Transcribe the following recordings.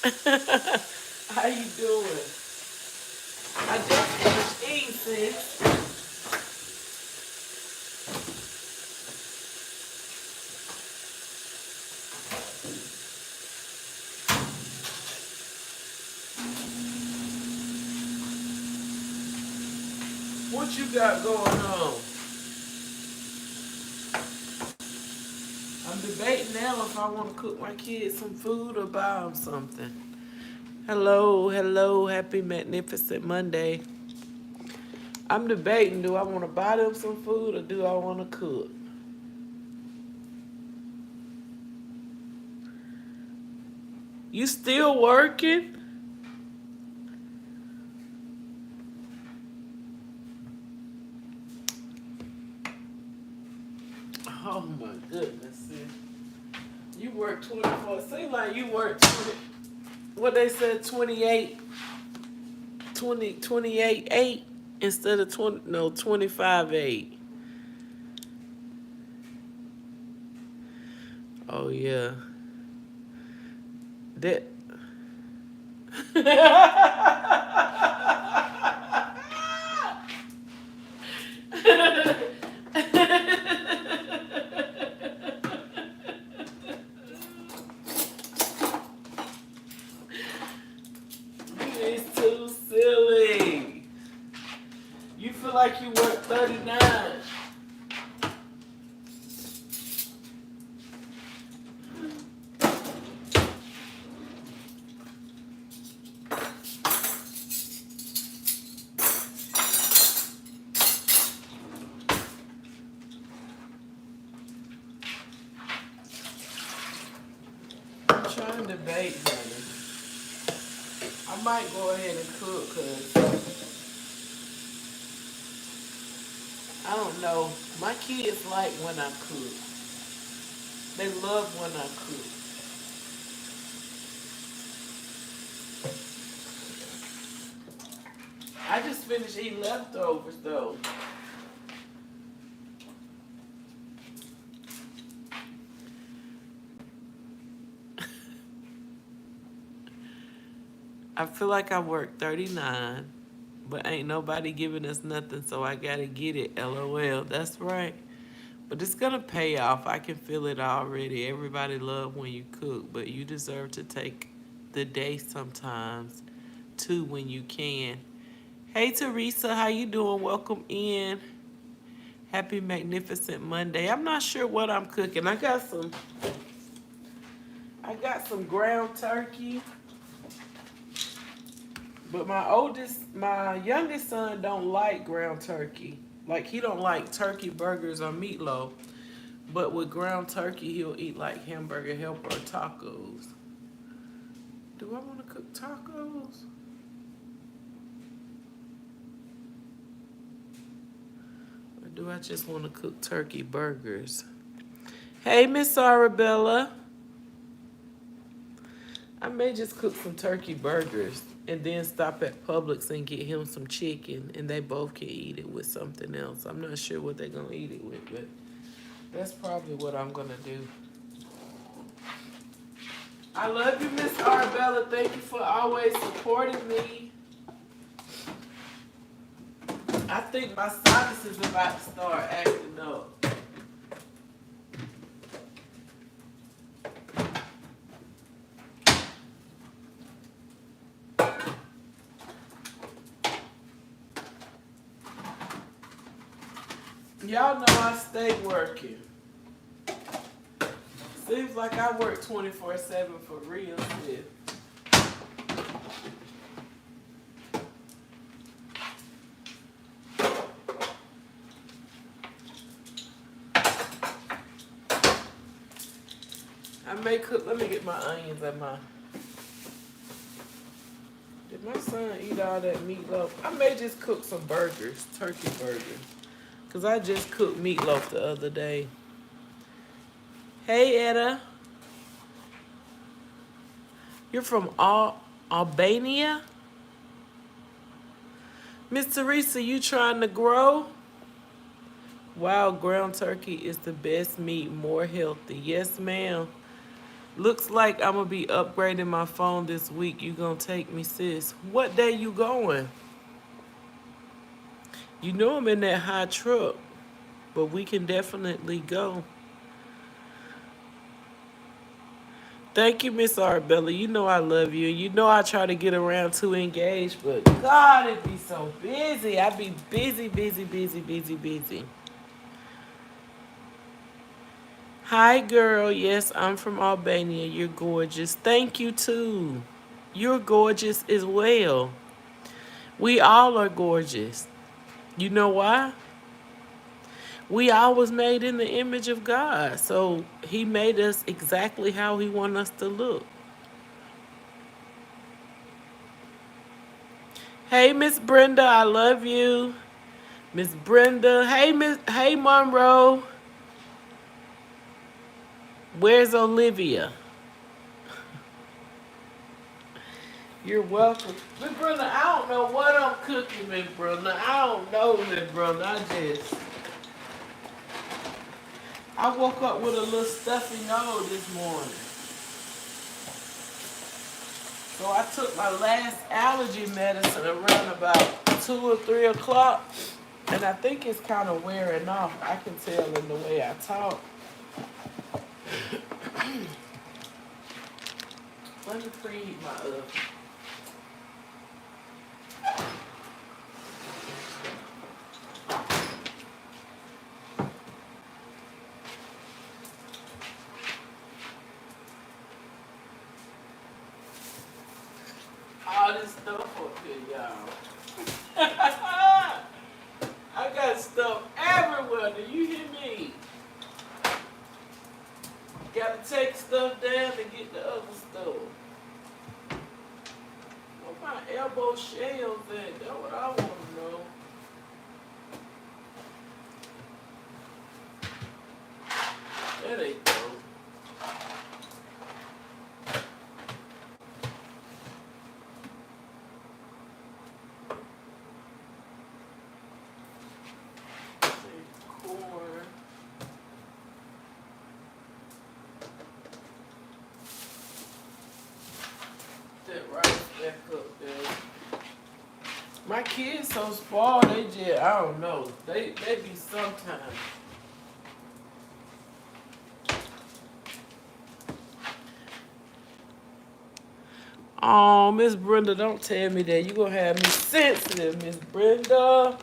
How you doing? I just finished eating, sis. What you got going on? I'm debating now if I want to cook my kids some food or buy them something. Hello, hello, happy magnificent Monday. I'm debating, do I want to buy them some food or do I want to cook? You still working? Oh my goodness, sis. You work 24. Seems like you work 20. What they said, 28, 28, 8 instead of 20, no, 25, 8. Oh, yeah. That. It's too silly. You feel like you work 39. I'm trying to bake, honey. I might go ahead and cook because I don't know. My kids like when I cook. They love when I cook. I just finished eating leftovers though. I feel like I worked 39, but ain't nobody giving us nothing, so I gotta get it. LOL. That's right. But it's gonna pay off. I can feel it already. Everybody love when you cook, but you deserve to take the day sometimes too when you can. Hey Teresa, how you doing? Welcome in. Happy magnificent Monday. I'm not sure what I'm cooking. I got some ground turkey. But my youngest son don't like ground turkey. Like he don't like turkey burgers or meatloaf. But with ground turkey, he'll eat like hamburger helper or tacos. Do I want to cook tacos? Or do I just want to cook turkey burgers? Hey, Miss Arabella. I may just cook some turkey burgers and then stop at Publix and get him some chicken and they both can eat it with something else. I'm not sure what they're going to eat it with, but that's probably what I'm going to do. I love you, Miss Arabella. Thank you for always supporting me. I think my sinus is about to start acting up. Y'all know I stay working. Seems like I work 24/7 for real, sis. I may cook. Let me get my onions and my. Did my son eat all that meatloaf? I may just cook some burgers, turkey burgers. Because I just cooked meatloaf the other day. Hey, Etta. You're from Albania? Miss Teresa, you trying to grow? Wild ground turkey is the best meat, more healthy. Yes, ma'am. Looks like I'm gonna be upgrading my phone this week. You gonna take me, sis? What day you going? You know I'm in that high truck, but we can definitely go. Thank you, Miss Arbella. You know I love you. You know I try to get around to engage, but God, it be so busy. I be busy, busy, busy, busy, busy. Hi, girl. Yes, I'm from Albania. You're gorgeous. Thank you, too. You're gorgeous as well. We all are gorgeous. You know why? We all was made in the image of God. So he made us exactly how he want us to look. Hey, Miss Brenda, I love you. Miss Brenda. Hey Monroe. Where's Olivia? You're welcome. Miss Brenda, I don't know what I'm cooking, Miss Brenda. I don't know, Miss Brenda. I woke up with a little stuffy nose this morning. So I took my last allergy medicine around about 2 or 3 o'clock. And I think it's kind of wearing off. I can tell in the way I talk. Let me preheat my oven. All this stuff up here, y'all. I got stuff everywhere. Do you hear me? Gotta take stuff down to get the other stuff. Where my elbow shells at? That's what I want to know. There they go. Corn. That rice back up there. My kids so spoiled, they just, I don't know. They be sometimes. Oh, Miss Brenda, don't tell me that. You gonna have me sensitive, Miss Brenda.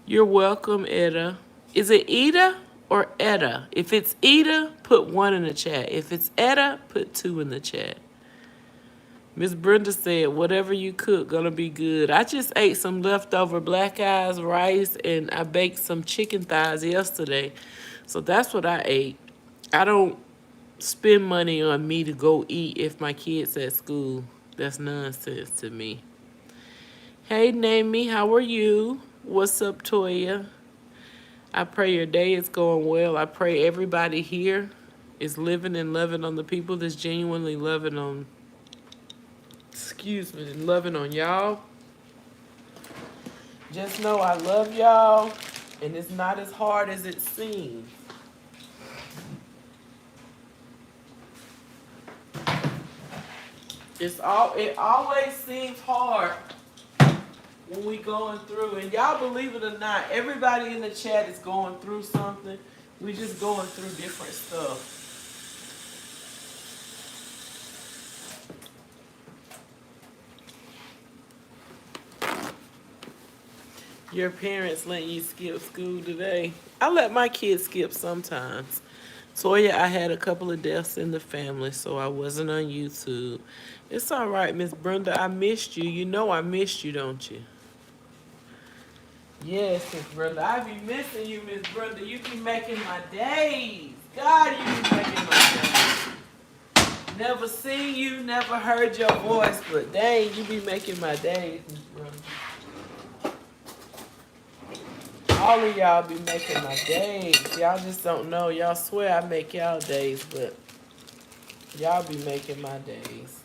You're welcome, Etta. Is it Eda or Etta? If it's Eda, put 1 in the chat. If it's Etta, put 2 in the chat. Miss Brenda said, whatever you cook, gonna be good. I just ate some leftover black eyes rice and I baked some chicken thighs yesterday. So that's what I ate. I don't spend money on me to go eat if my kids at school. That's nonsense to me. Hey, Namie, how are you? What's up, Toya? I pray your day is going well. I pray everybody here is living and loving on the people that's genuinely loving on, and loving on y'all. Just know I love y'all, and it's not as hard as it seems. It always seems hard when we going through, and y'all believe it or not, everybody in the chat is going through something. We just going through different stuff. Your parents letting you skip school today? I let my kids skip sometimes. Toya, I had a couple of deaths in the family, so I wasn't on YouTube. It's all right, Miss Brenda. I missed you. You know I missed you, don't you? Yes, Miss Brenda. I be missing you, Miss Brenda. You be making my days. God, you be making my days. Never seen you, never heard your voice, but dang, you be making my days, Miss Brenda. All of y'all be making my days. Y'all just don't know. Y'all swear I make y'all days, but y'all be making my days.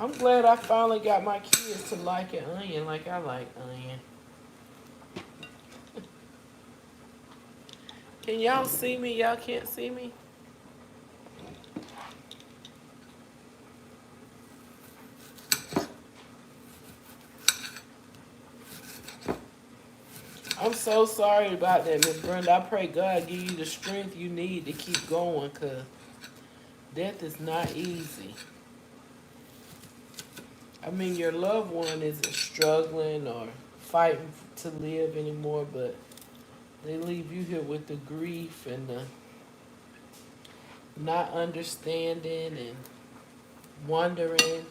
I'm glad I finally got my kids to like an onion like I like onion. Can y'all see me? Y'all can't see me? I'm so sorry about that, Miss Brenda. I pray God give you the strength you need to keep going, because death is not easy. I mean, your loved one isn't struggling or fighting to live anymore, but they leave you here with the grief and the not understanding and wondering,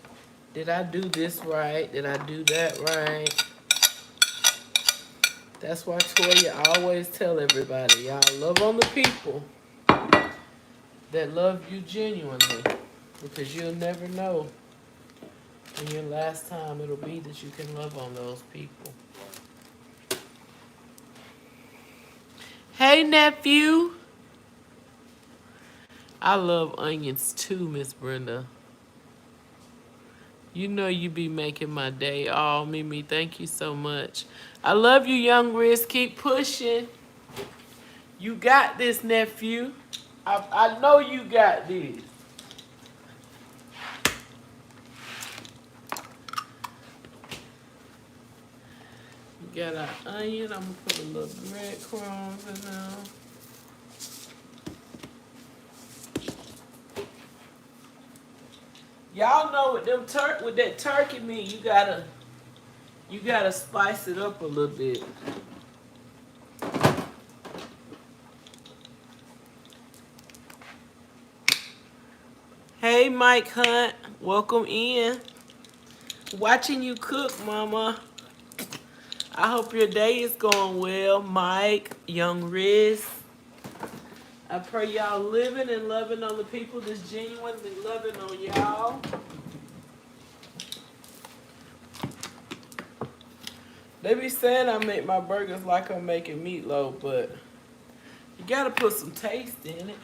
did I do this right? Did I do that right? That's why Toya always tell everybody, y'all love on the people that love you genuinely, because you'll never know when your last time it'll be that you can love on those people. Hey, nephew. I love onions too, Miss Brenda. You know you be making my day. Oh, Mimi, thank you so much. I love you, young Riz. Keep pushing. You got this, nephew. I know you got this. We got our onion. I'm going to put a little breadcrumbs in there. Y'all know with that turkey meat, you gotta spice it up a little bit. Hey, Mike Hunt, welcome in. Watching you cook, Mama. I hope your day is going well, Mike, Young Riz. I pray y'all living and loving on the people that's genuinely loving on y'all. They be saying I make my burgers like I'm making meatloaf, but you gotta put some taste in it.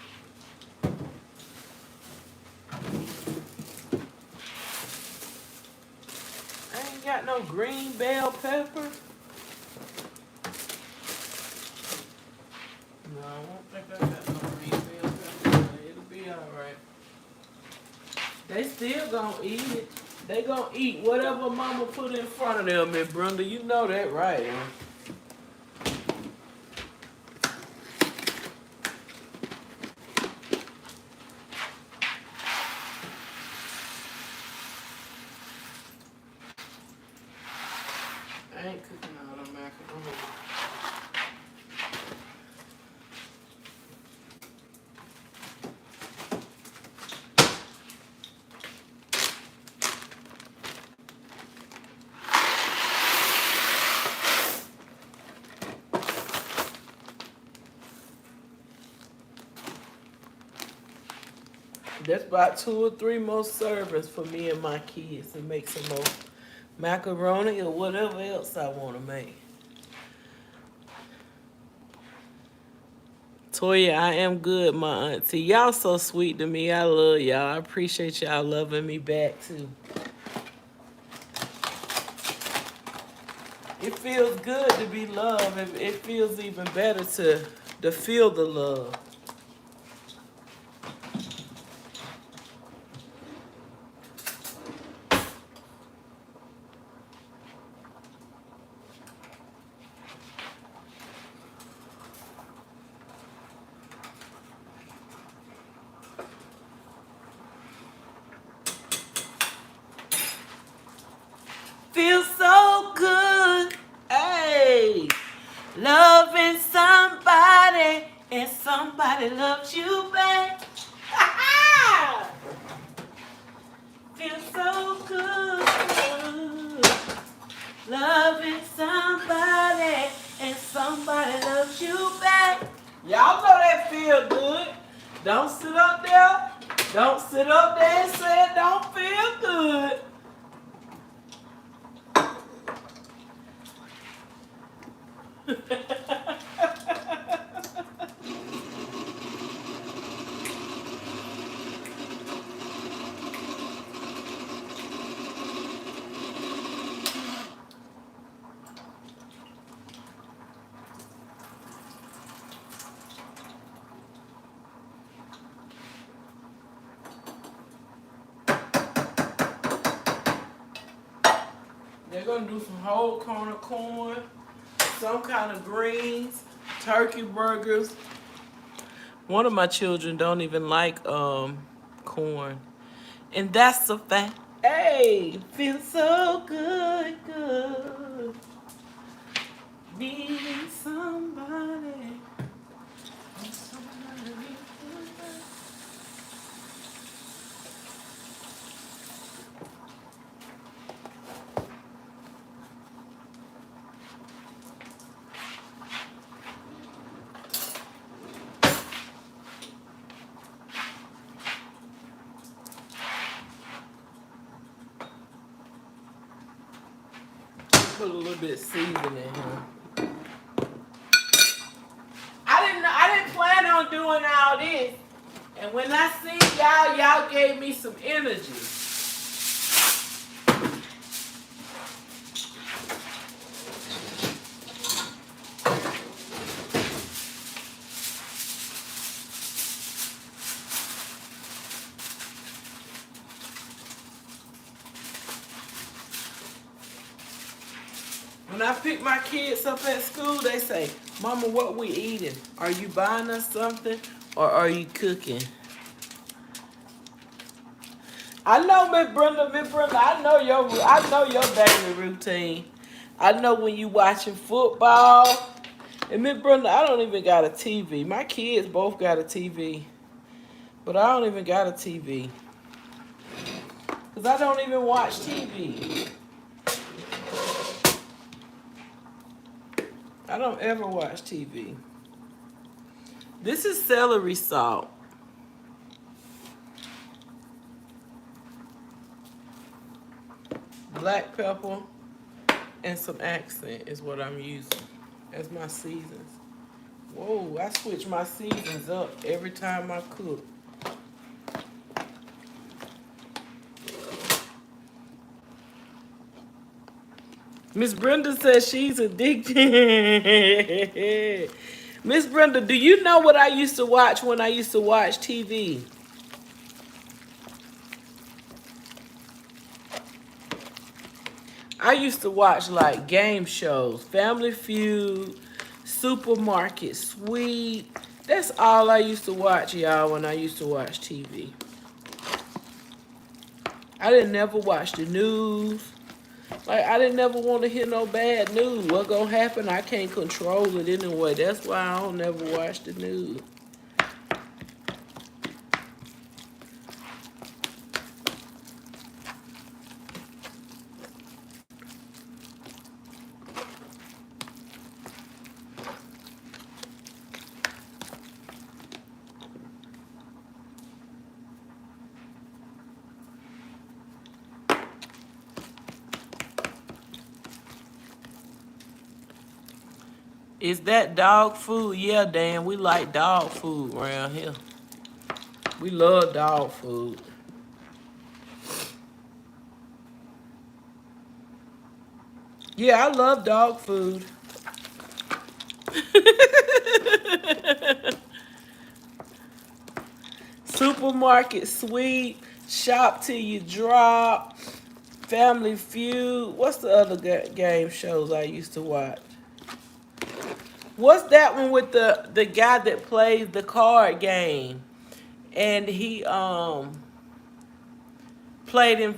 I ain't got no green bell pepper. No, I don't think I got no green bell pepper. It'll be alright. They still gonna eat it. They gonna eat whatever mama put in front of them, Miss Brenda. You know that, right? I ain't cooking all the macaroni. That's about 2 or 3 more servings for me and my kids to make some more macaroni or whatever else I want to make. Toya, I am good, my auntie. Y'all so sweet to me. I love y'all. I appreciate y'all loving me back, too. It feels good to be loved. It feels even better to feel the love. Feels so good. Hey, loving somebody and somebody loves you back. Feels so good. Loving somebody and somebody loves you back. Y'all know that feel good. Don't sit up there. Don't sit up there and say it don't feel good. They're gonna do some whole corn, some kind of greens, turkey burgers. One of my children don't even like corn. And that's a fact. Hey, feels so good, good. Need somebody. Put a little bit of seasoning in here. I didn't plan on doing all this. And when I see y'all gave me some energy. When I pick my kids up at school, they say, Mama, what we eating? Are you buying us something or are you cooking? I know, Miss Brenda, I know your daily routine. I know when you watching football. And Miss Brenda, I don't even got a TV. My kids both got a TV. But I don't even got a TV. Because I don't even watch TV. I don't ever watch TV. This is celery salt. Black pepper and some accent is what I'm using as my seasons. Whoa, I switch my seasons up every time I cook. Miss Brenda says she's addicted. Miss Brenda, do you know what I used to watch when I used to watch TV? I used to watch like game shows, Family Feud, Supermarket Sweep. That's all I used to watch, y'all, when I used to watch TV. I didn't never watch the news. Like, I didn't never want to hear no bad news. What gonna happen? I can't control it anyway. That's why I don't never watch the news. Is that dog food? Yeah, Dan, we like dog food around here. We love dog food. Yeah, I love dog food. Supermarket Sweep, Shop Till You Drop, Family Feud. What's the other game shows I used to watch? What's that one with the guy that plays the card game? And he played in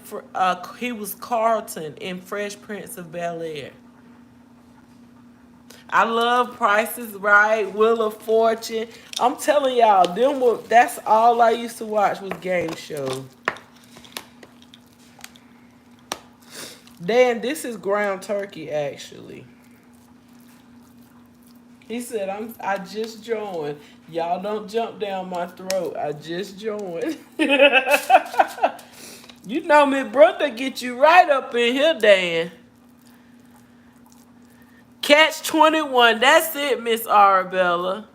he was Carlton in Fresh Prince of Bel-Air. I love Price is Right, Wheel of Fortune. I'm telling y'all, that's all I used to watch was game shows. Dan, this is ground turkey actually. He said, I just joined. Y'all don't jump down my throat. I just joined. You know me, brother, get you right up in here, Dan. Catch 21. That's it, Miss Arabella.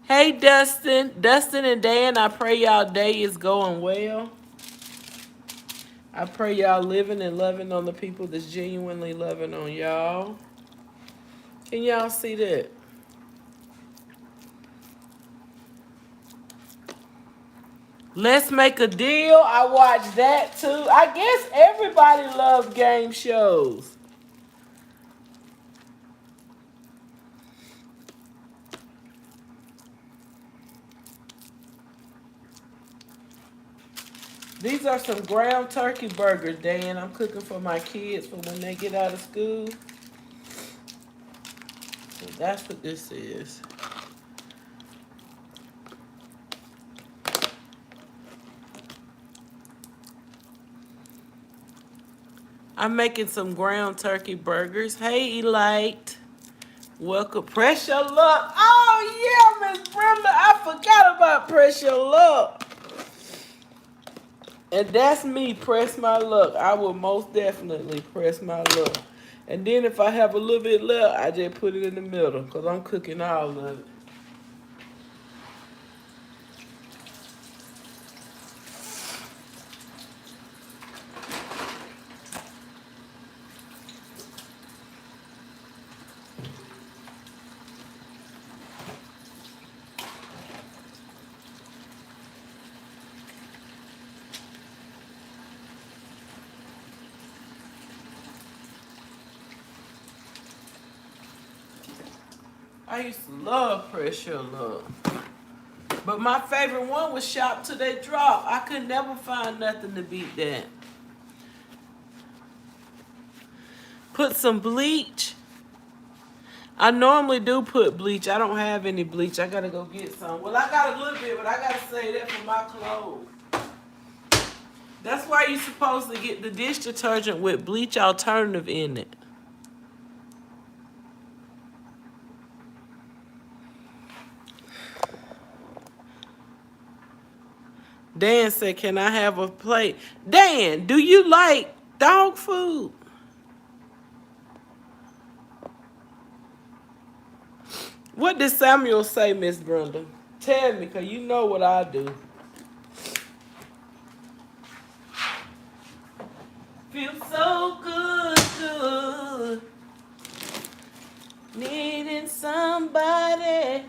Hey, Dustin. Dustin and Dan, I pray y'all day is going well. I pray y'all living and loving on the people that's genuinely loving on y'all. Can y'all see that? Let's Make a Deal. I watched that too. I guess everybody loves game shows. These are some ground turkey burgers, Dan. I'm cooking for my kids for when they get out of school. So that's what this is. I'm making some ground turkey burgers. Hey, Elite. Welcome. Press your luck. Oh, yeah, Miss Brenda. I forgot about Press Your Luck. And that's me, press my luck. I will most definitely press my luck. And then if I have a little bit left, I just put it in the middle because I'm cooking all of it. I used to love Press Your Luck. But my favorite one was Shop Till They Drop. I could never find nothing to beat that. Put some bleach. I normally do put bleach. I don't have any bleach. I gotta go get some. Well, I got a little bit, but I gotta save that for my clothes. That's why you're supposed to get the dish detergent with bleach alternative in it. Dan said, can I have a plate? Dan, do you like dog food? What did Samuel say, Miss Brenda? Tell me, because you know what I do. Feel so good, good. Needing somebody.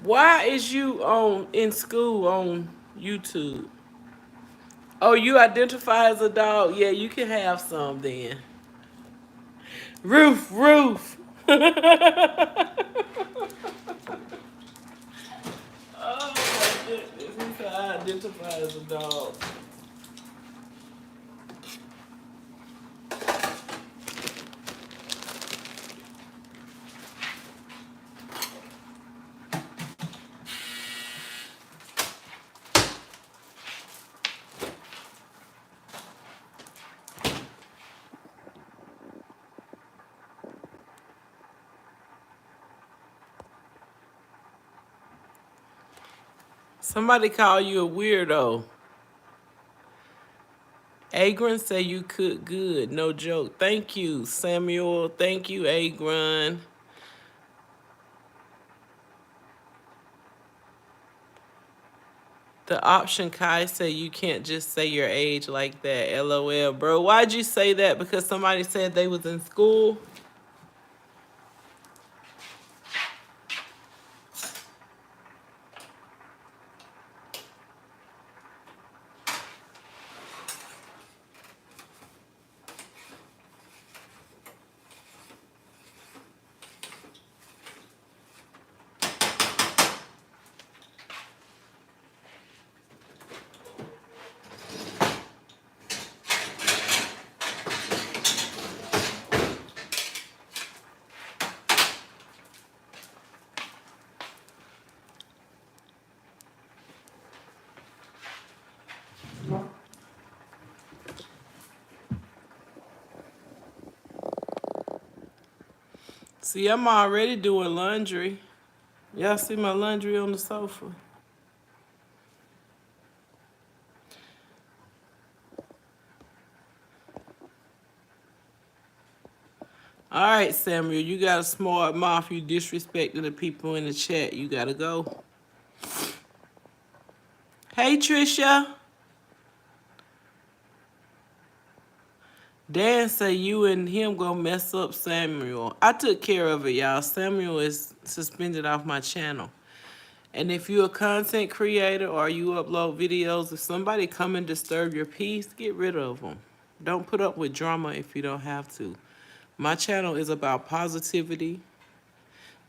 Why is you in school on YouTube? Oh, you identify as a dog? Yeah, you can have some then. Roof. Oh my goodness, he said I identify as a dog. Somebody call you a weirdo. Agron say you cook good. No joke. Thank you, Samuel. Thank you, Agron. The option Kai say you can't just say your age like that. LOL, bro. Why'd you say that? Because somebody said they was in school? See, I'm already doing laundry. Y'all see my laundry on the sofa? All right, Samuel, you got a smart mouth. You disrespecting the people in the chat. You gotta go. Hey, Trisha. Dan say you and him gonna mess up Samuel. I took care of it, y'all. Samuel is suspended off my channel. And if you're a content creator or you upload videos, if somebody come and disturb your peace, get rid of them. Don't put up with drama if you don't have to. My channel is about positivity.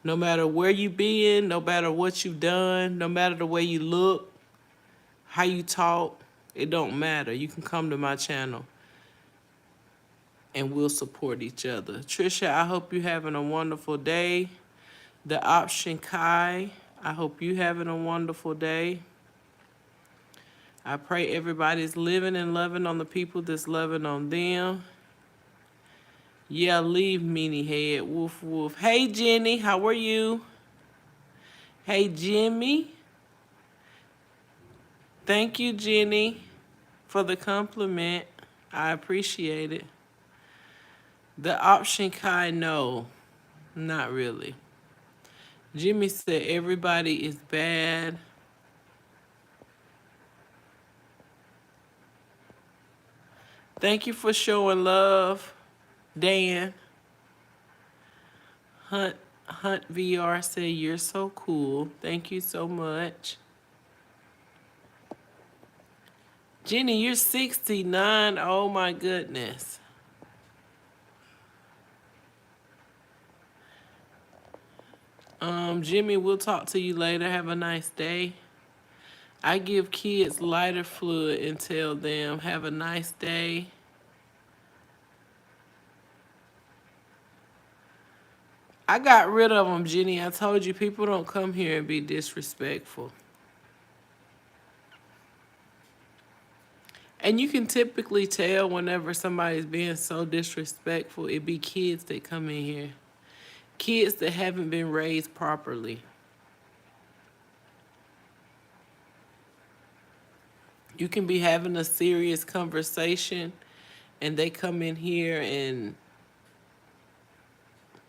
No matter where you been, no matter what you've done, no matter the way you look, how you talk, it don't matter. You can come to my channel and we'll support each other. Trisha, I hope you're having a wonderful day. The option Kai, I hope you having a wonderful day. I pray everybody's living and loving on the people that's loving on them. Yeah, leave meanie head. Woof woof. Hey Jenny, how are you? Hey Jimmy. Thank you, Jenny, for the compliment. I appreciate it. The option Kai, no, not really. Jimmy said everybody is bad. Thank you for showing love, Dan. Hunt VR said you're so cool. Thank you so much. Jenny, you're 69. Oh my goodness. Jimmy, we'll talk to you later. Have a nice day. I give kids lighter fluid and tell them, have a nice day. I got rid of them, Jenny. I told you people don't come here and be disrespectful. And you can typically tell whenever somebody's being so disrespectful, it be kids that come in here. Kids that haven't been raised properly. You can be having a serious conversation and they come in here and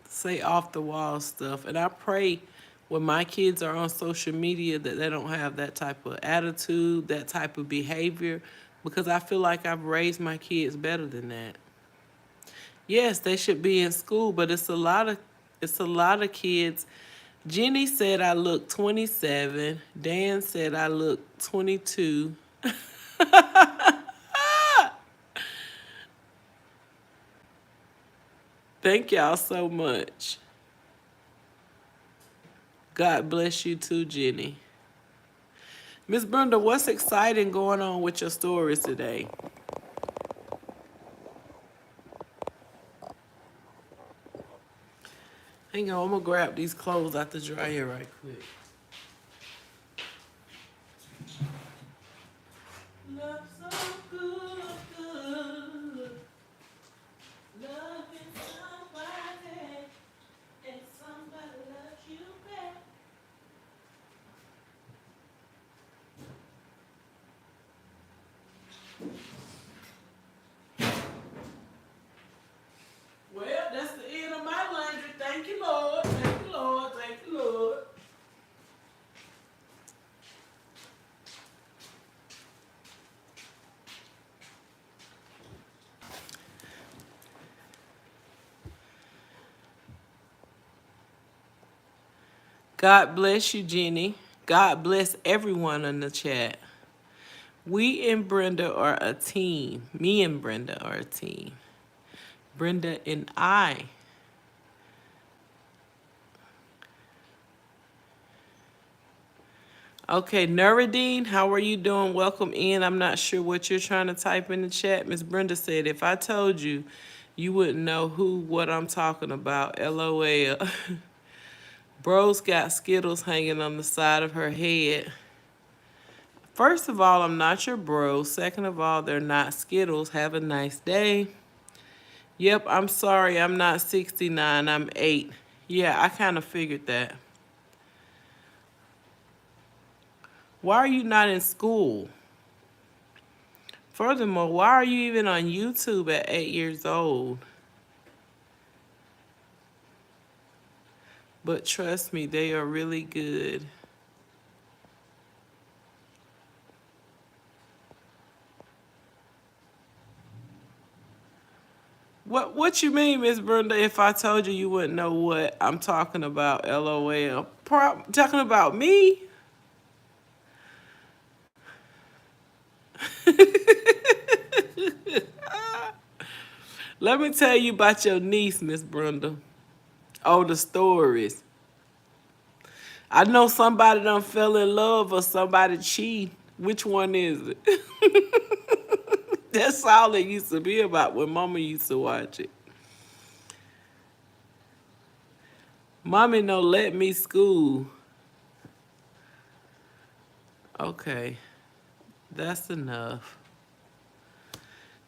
say off the wall stuff. And I pray when my kids are on social media that they don't have that type of attitude, that type of behavior, because I feel like I've raised my kids better than that. Yes, they should be in school, but it's a lot of kids. Jenny said I look 27. Dan said I look 22. Thank y'all so much. God bless you too, Jenny. Miss Brenda, what's exciting going on with your stories today? Hang on, I'm gonna grab these clothes out the dryer right quick. Love so good, good. Loving somebody, and somebody loves you back. Well, that's the end of my laundry. Thank you, Lord. Thank you, Lord. Thank you, Lord. God bless you, Jenny. God bless everyone in the chat. We and Brenda are a team. Me and Brenda are a team. Brenda and I. Okay, Nuruddin, how are you doing? Welcome in. I'm not sure what you're trying to type in the chat. Miss Brenda said, if I told you, you wouldn't know what I'm talking about. LOL. Bro's got Skittles hanging on the side of her head. First of all, I'm not your bro. Second of all, they're not Skittles. Have a nice day. Yep, I'm sorry. I'm not 69. I'm 8. Yeah, I kind of figured that. Why are you not in school? Furthermore, why are you even on YouTube at 8 years old? But trust me, they are really good. What you mean, Miss Brenda? If I told you, you wouldn't know what I'm talking about. LOL. Talking about me? Let me tell you about your niece, Miss Brenda. Oh, the stories. I know somebody done fell in love or somebody cheat. Which one is it? That's all it used to be about when Mama used to watch it. Mommy no let me school. Okay, that's enough.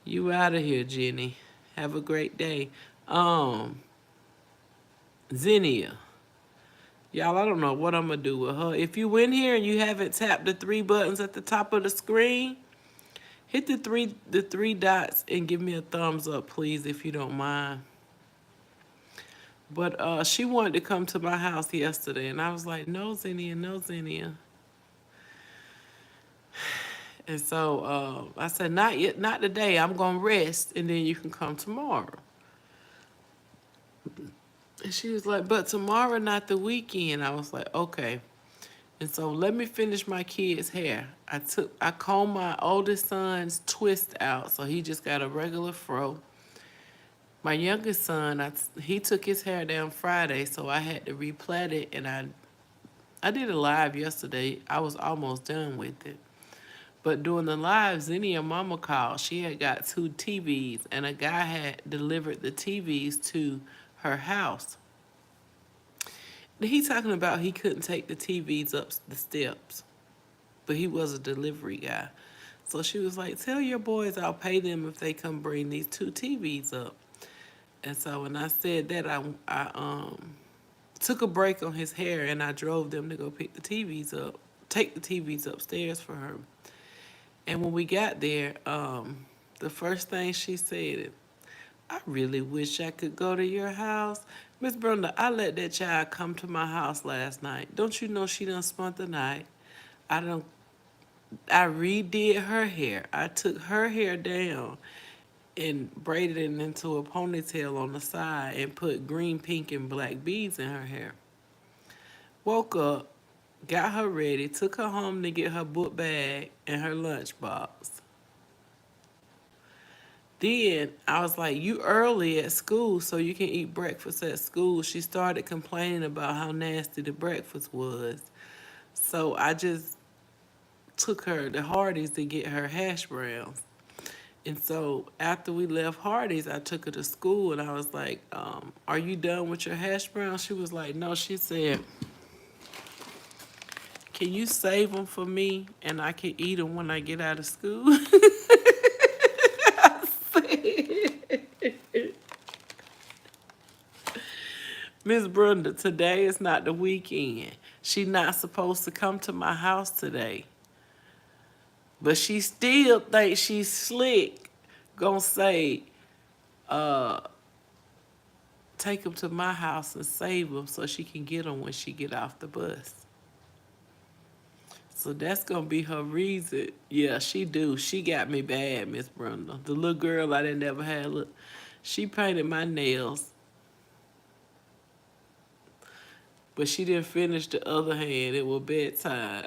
You out of here, Jenny. Have a great day. Um, Zinnia. Y'all, I don't know what I'm gonna do with her. If you in here and you haven't tapped the three buttons at the top of the screen, hit the three dots and give me a thumbs up, please, if you don't mind. But she wanted to come to my house yesterday, and I was like, no, Zinnia, no, Zinnia. And so I said, not yet, not today. I'm gonna rest, and then you can come tomorrow. And she was like, but tomorrow, not the weekend. I was like, okay. And so let me finish my kid's hair. I combed my oldest son's twist out, so he just got a regular fro. My youngest son, he took his hair down Friday, so I had to replat it, and I did a live yesterday. I was almost done with it. But during the live, Zinnia mama called. She had got two TVs, and a guy had delivered the TVs to her house. He talking about he couldn't take the TVs up the steps, but he was a delivery guy. So she was like, tell your boys I'll pay them if they come bring these two TVs up. And so when I said that, I took a break on his hair and I drove them to go pick the TVs up, take the TVs upstairs for her. And when we got there, the first thing she said, I really wish I could go to your house. Miss Brenda, I let that child come to my house last night. Don't you know she done spent the night? I done I redid her hair. I took her hair down and braided it into a ponytail on the side and put green, pink, and black beads in her hair. Woke up, got her ready, took her home to get her book bag and her lunchbox. Then I was like, you early at school so you can eat breakfast at school. She started complaining about how nasty the breakfast was. So I just took her to Hardee's to get her hash browns. And so after we left Hardee's, I took her to school and I was like, are you done with your hash browns? She was like, no. She said, can you save them for me and I can eat them when I get out of school? Miss Brenda, today is not the weekend. She not supposed to come to my house today. But she still thinks she's slick. Gonna say, take them to my house and save them so she can get them when she get off the bus. So that's gonna be her reason. Yeah, she do. She got me bad, Miss Brenda. The little girl I didn't ever have. Look, she painted my nails, but she didn't finish the other hand. It was bedtime.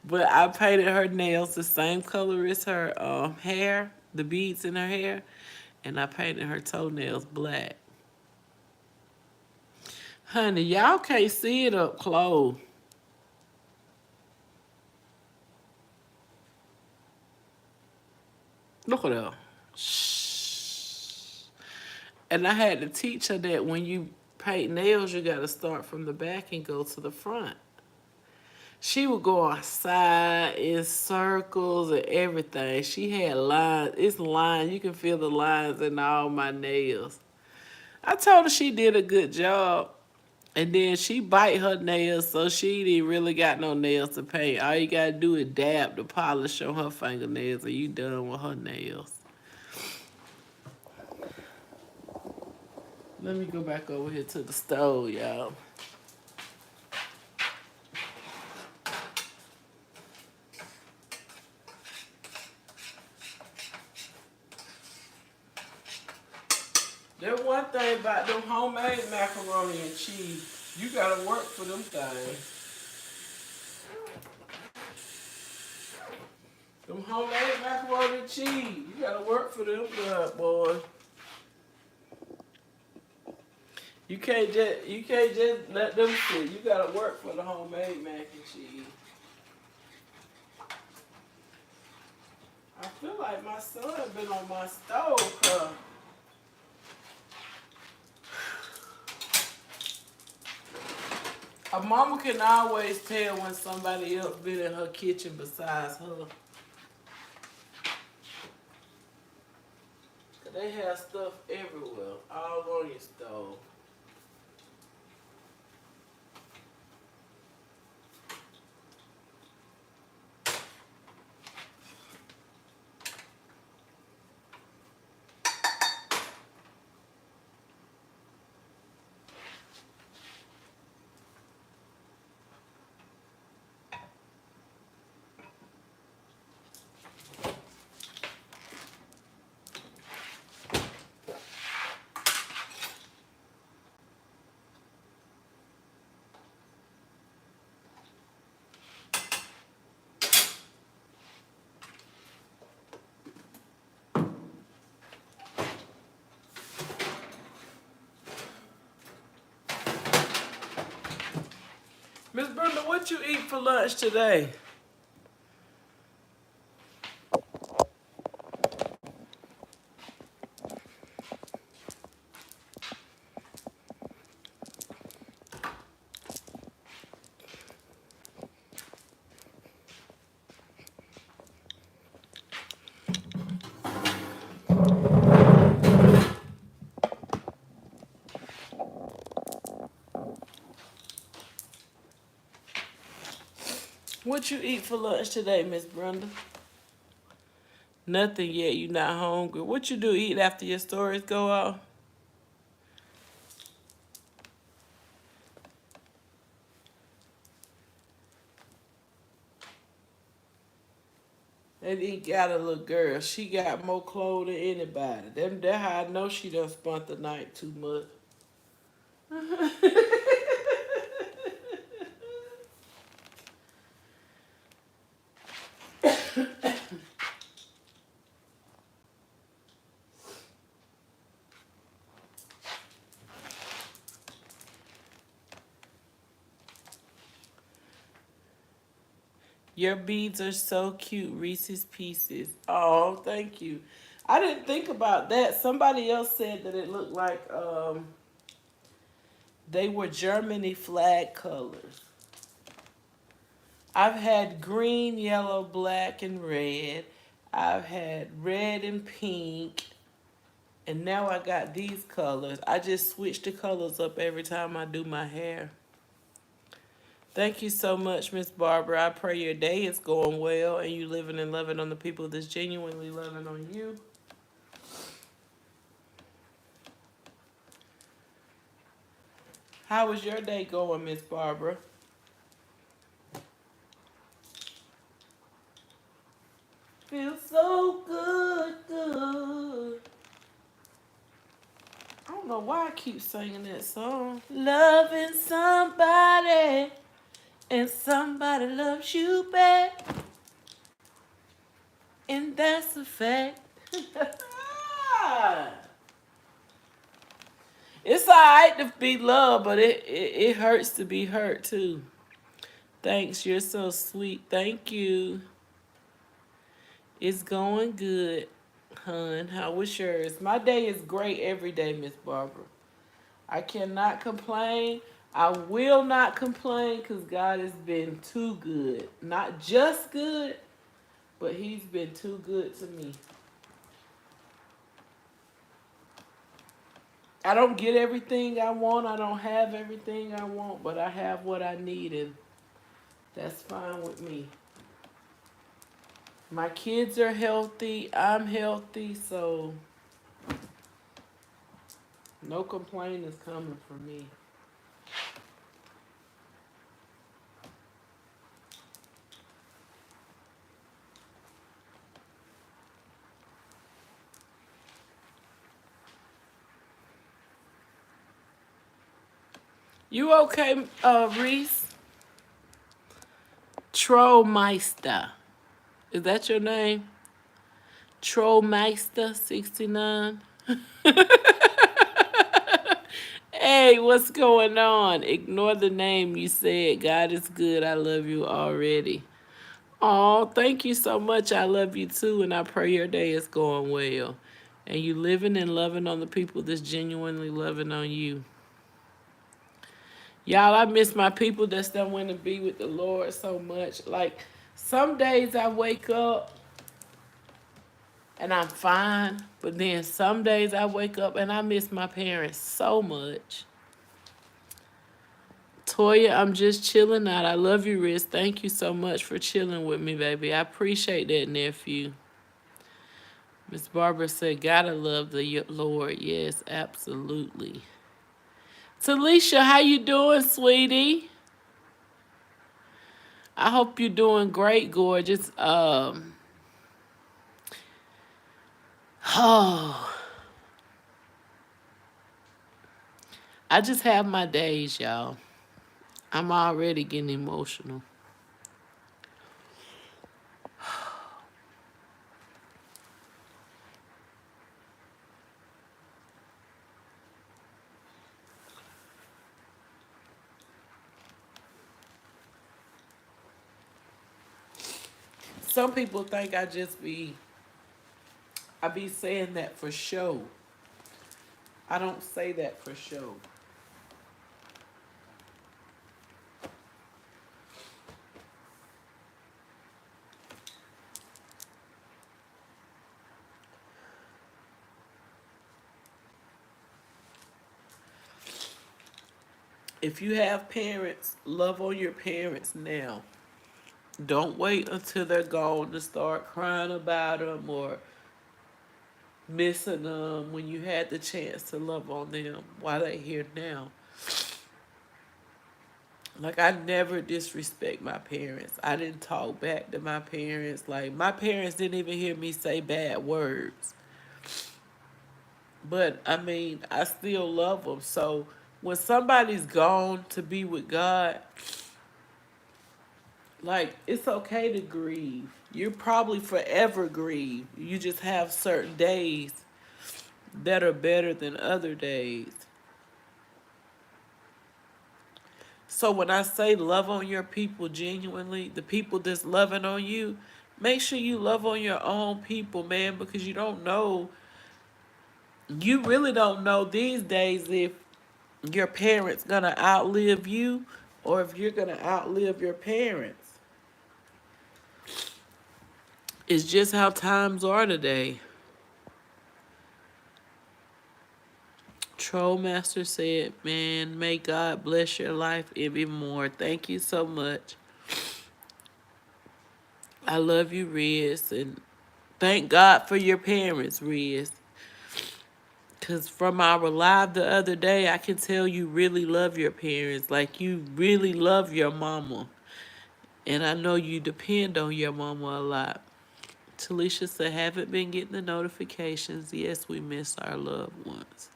But I painted her nails the same color as her hair, the beads in her hair, and I painted her toenails black. Honey, y'all can't see it up close. Look at her. Shh. And I had to teach her that when you paint nails, you got to start from the back and go to the front. She would go outside in circles and everything. She had lines. It's lines. You can feel the lines in all my nails. I told her she did a good job. And then she bite her nails, so she didn't really got no nails to paint. All you gotta do is dab the polish on her fingernails and you done with her nails. Let me go back over here to the stove, y'all. There's one thing about them homemade macaroni and cheese. You gotta work for them things. Them homemade macaroni and cheese. You gotta work for them, good boy. You can't just let them sit. You gotta work for the homemade mac and cheese. I feel like my son been on my stove, a mama can always tell when somebody else been in her kitchen besides her. 'Cause they have stuff everywhere, all on your stove. Miss Brenda, what you eat for lunch today? What you eat for lunch today, Miss Brenda? Nothing yet. You not hungry. What you do eat after your stories go off? And he got a little girl. She got more clothes than anybody. That's how I know she done spent the night too much. Your beads are so cute, Reese's Pieces. Oh, thank you. I didn't think about that. Somebody else said that it looked like they were Germany flag colors. I've had green, yellow, black, and red. I've had red and pink. And now I got these colors. I just switch the colors up every time I do my hair. Thank you so much, Miss Barbara. I pray your day is going well and you living and loving on the people that's genuinely loving on you. How was your day going, Miss Barbara? Feels so good, good. I don't know why I keep singing that song. Loving somebody and somebody loves you back. And that's a fact. It's alright to be loved, but it hurts to be hurt too. Thanks, you're so sweet. Thank you. It's going good, hun. How was yours? My day is great every day, Miss Barbara. I cannot complain. I will not complain because God has been too good. Not just good, but He's been too good to me. I don't get everything I want. I don't have everything I want, but I have what I need, and that's fine with me. My kids are healthy. I'm healthy, so no complaint is coming from me. You okay, Reese? Trollmeister. Is that your name? Trollmeister69. Hey, what's going on? Ignore the name you said. God is good. I love you already. Oh, thank you so much. I love you too, and I pray your day is going well. And you living and loving on the people that's genuinely loving on you. Y'all, I miss my people that still want to be with the Lord so much. Like, some days I wake up and I'm fine, but then some days I wake up and I miss my parents so much. Toya, I'm just chilling out. I love you, Riz. Thank you so much for chilling with me, baby. I appreciate that, nephew. Miss Barbara said, gotta love the Lord. Yes, absolutely. Talisha, how you doing, sweetie? I hope you're doing great, gorgeous. Oh, I just have my days, y'all. I'm already getting emotional. Some people think I be saying that for show. I don't say that for show. If you have parents, love on your parents now. Don't wait until they're gone to start crying about them or missing them when you had the chance to love on them while they're here now. Like, I never disrespect my parents. I didn't talk back to my parents. Like, my parents didn't even hear me say bad words. But, I mean, I still love them. So, when somebody's gone to be with God, like, it's okay to grieve. You're probably forever grieve. You just have certain days that are better than other days. So when I say love on your people genuinely, the people that's loving on you, make sure you love on your own people, man, because you really don't know these days if your parents gonna outlive you or if you're gonna outlive your parents. It's just how times are today. Trollmaster said, man, may God bless your life even more. Thank you so much. I love you, Riz, and thank God for your parents, Riz. Because from our live the other day, I can tell you really love your parents. Like, you really love your mama. And I know you depend on your mama a lot. Talisha said, haven't been getting the notifications. Yes, we miss our loved ones.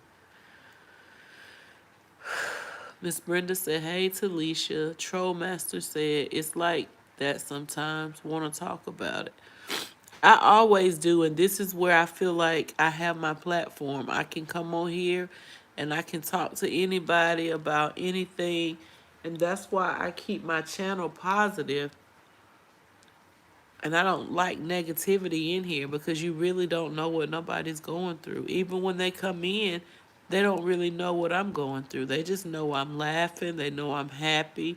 Miss Brenda said, hey, Talisha. Trollmaster said, it's like that sometimes. Want to talk about it. I always do, and this is where I feel like I have my platform. I can come on here and I can talk to anybody about anything, and that's why I keep my channel positive. And I don't like negativity in here because you really don't know what nobody's going through. Even when they come in, they don't really know what I'm going through. They just know I'm laughing, they know I'm happy.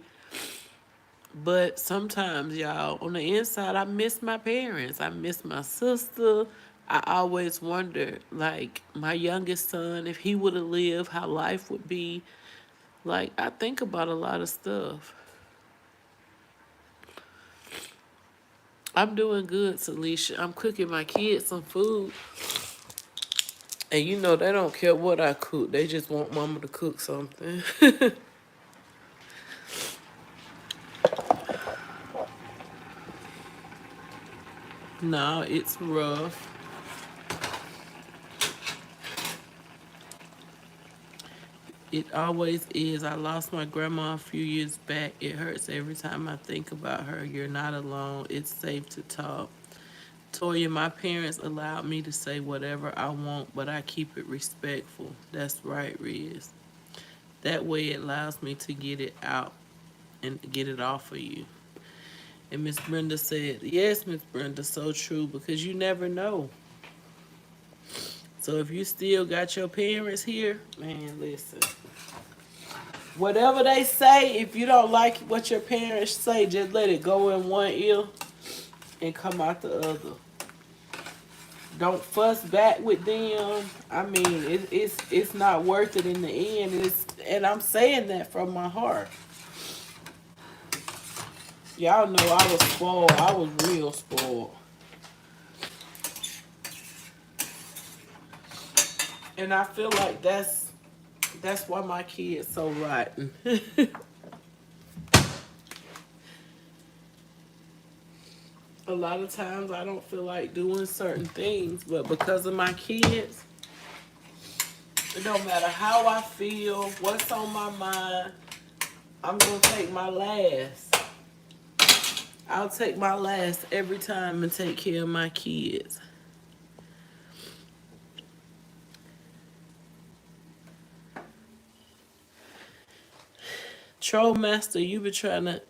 But sometimes, y'all, on the inside, I miss my parents. I miss my sister. I always wonder, like, my youngest son, if he would have lived, how life would be. Like, I think about a lot of stuff. I'm doing good, Talisha. I'm cooking my kids some food. And you know, they don't care what I cook. They just want mama to cook something. Nah, it's rough. It always is. I lost my grandma a few years back. It hurts every time I think about her. You're not alone. It's safe to talk. Toya, my parents allowed me to say whatever I want, but I keep it respectful. That's right, Riz. That way it allows me to get it out and get it off of you. And Miss Brenda said, yes, Miss Brenda, so true, because you never know. So if you still got your parents here, man, listen. Whatever they say, if you don't like what your parents say, just let it go in one ear and come out the other. Don't fuss back with them. I mean, it's not worth it in the end. And I'm saying that from my heart. Y'all know I was spoiled. I was real spoiled. And I feel like that's why my kids so rotten. A lot of times I don't feel like doing certain things, but because of my kids, it don't matter how I feel, what's on my mind, I'm gonna take my last. I'll take my last every time and take care of my kids. Troll Master, you been trying to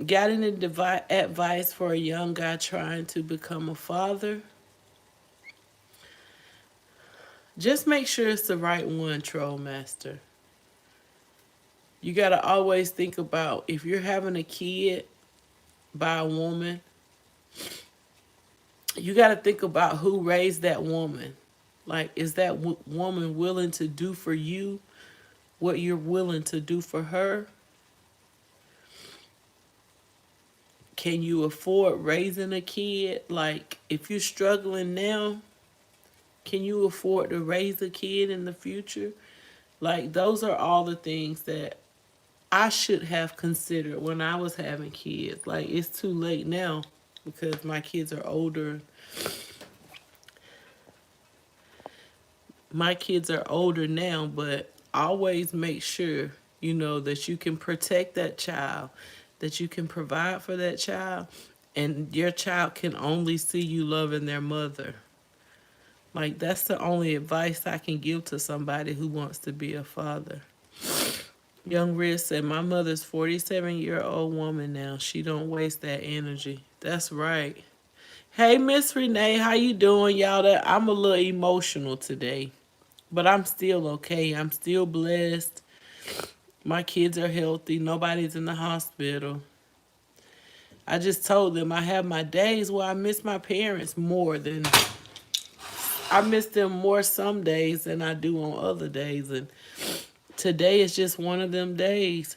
got any advice for a young guy trying to become a father? Just make sure it's the right one, Troll Master. You gotta always think about if you're having a kid by a woman, you gotta think about who raised that woman. Like, is that woman willing to do for you what you're willing to do for her? Can you afford raising a kid? Like, if you're struggling now, can you afford to raise a kid in the future? Like, those are all the things that I should have considered when I was having kids. Like, it's too late now because my kids are older. My kids are older now, but always make sure, that you can protect that child, that you can provide for that child, and your child can only see you loving their mother. Like, that's the only advice I can give to somebody who wants to be a father. Young Riz said, my mother's 47-year-old woman now. She don't waste that energy. That's right. Hey, Miss Renee, how you doing, y'all? I'm a little emotional today, but I'm still okay. I'm still blessed. My kids are healthy. Nobody's in the hospital. I just told them I have my days where I miss my parents more than I miss them more some days than I do on other days. And today is just one of them days.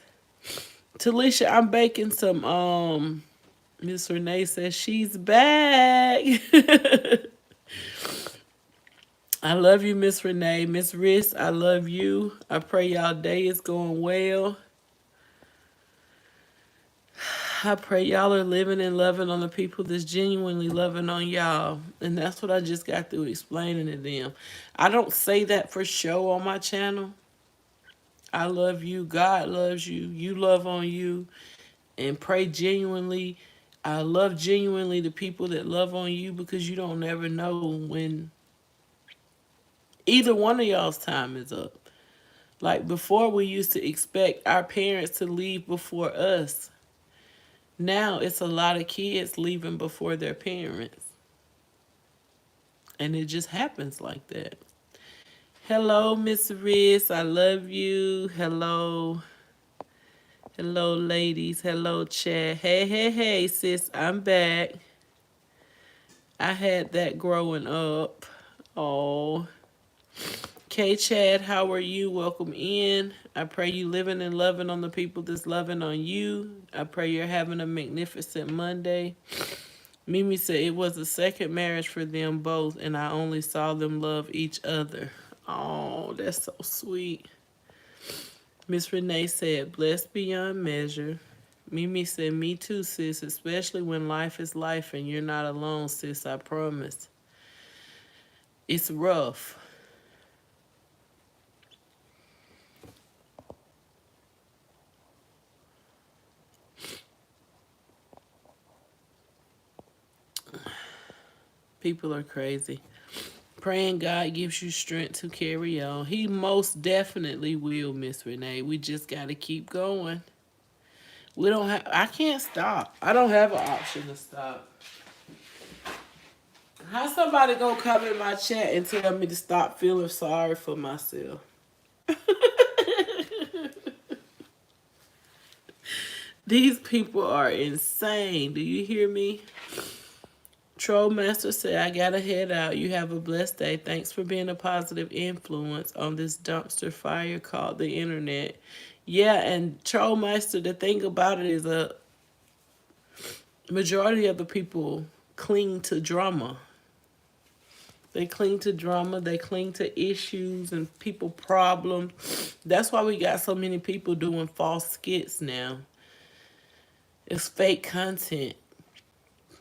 Talisha, I'm baking some Miss Renee says she's back. I love you, Miss Renee. Miss Riss, I love you. I pray y'all day is going well. I pray y'all are living and loving on the people that's genuinely loving on y'all. And that's what I just got through explaining to them. I don't say that for show on my channel. I love you. God loves you. You love on you. And pray genuinely. I love genuinely the people that love on you because you don't never know when either one of y'all's time is up. Like before, we used to expect our parents to leave before us. Now it's a lot of kids leaving before their parents. And it just happens like that. Hello, Miss Riz. I love you. Hello. Hello, ladies. Hello, chat. Hey, hey, hey, sis. I'm back. I had that growing up. Oh. K Chad, how are you? Welcome in. I pray you living and loving on the people that's loving on you. I pray you're having a magnificent Monday. Mimi said it was a second marriage for them both, and I only saw them love each other. Oh, that's so sweet. Miss Renee said, blessed beyond measure. Mimi said, me too, sis, especially when life is life and you're not alone, sis, I promise. It's rough. People are crazy. Praying God gives you strength to carry on. He most definitely will, Miss Renee. We just got to keep going. We don't have. I can't stop. I don't have an option to stop. How somebody gonna come in my chat and tell me to stop feeling sorry for myself? These people are insane. Do you hear me? Troll Master said, I gotta head out. You have a blessed day. Thanks for being a positive influence on this dumpster fire called the internet. Yeah, and Troll Master, the thing about it is a majority of the people cling to drama. They cling to drama, they cling to issues and people problems. That's why we got so many people doing false skits now. It's fake content.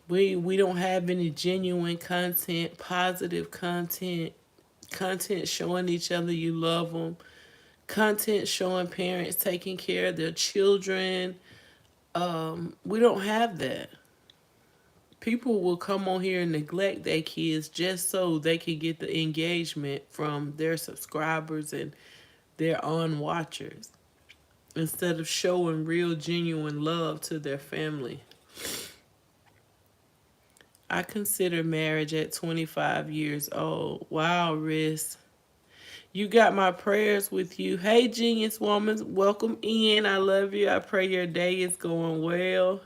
We don't have any genuine content, positive content, content showing each other you love them, content showing parents taking care of their children. We don't have that. People will come on here and neglect their kids just so they can get the engagement from their subscribers and their on watchers instead of showing real genuine love to their family. I consider marriage at 25 years old. Wow, Riz. You got my prayers with you. Hey, genius woman, welcome in. I love you. I pray your day is going well.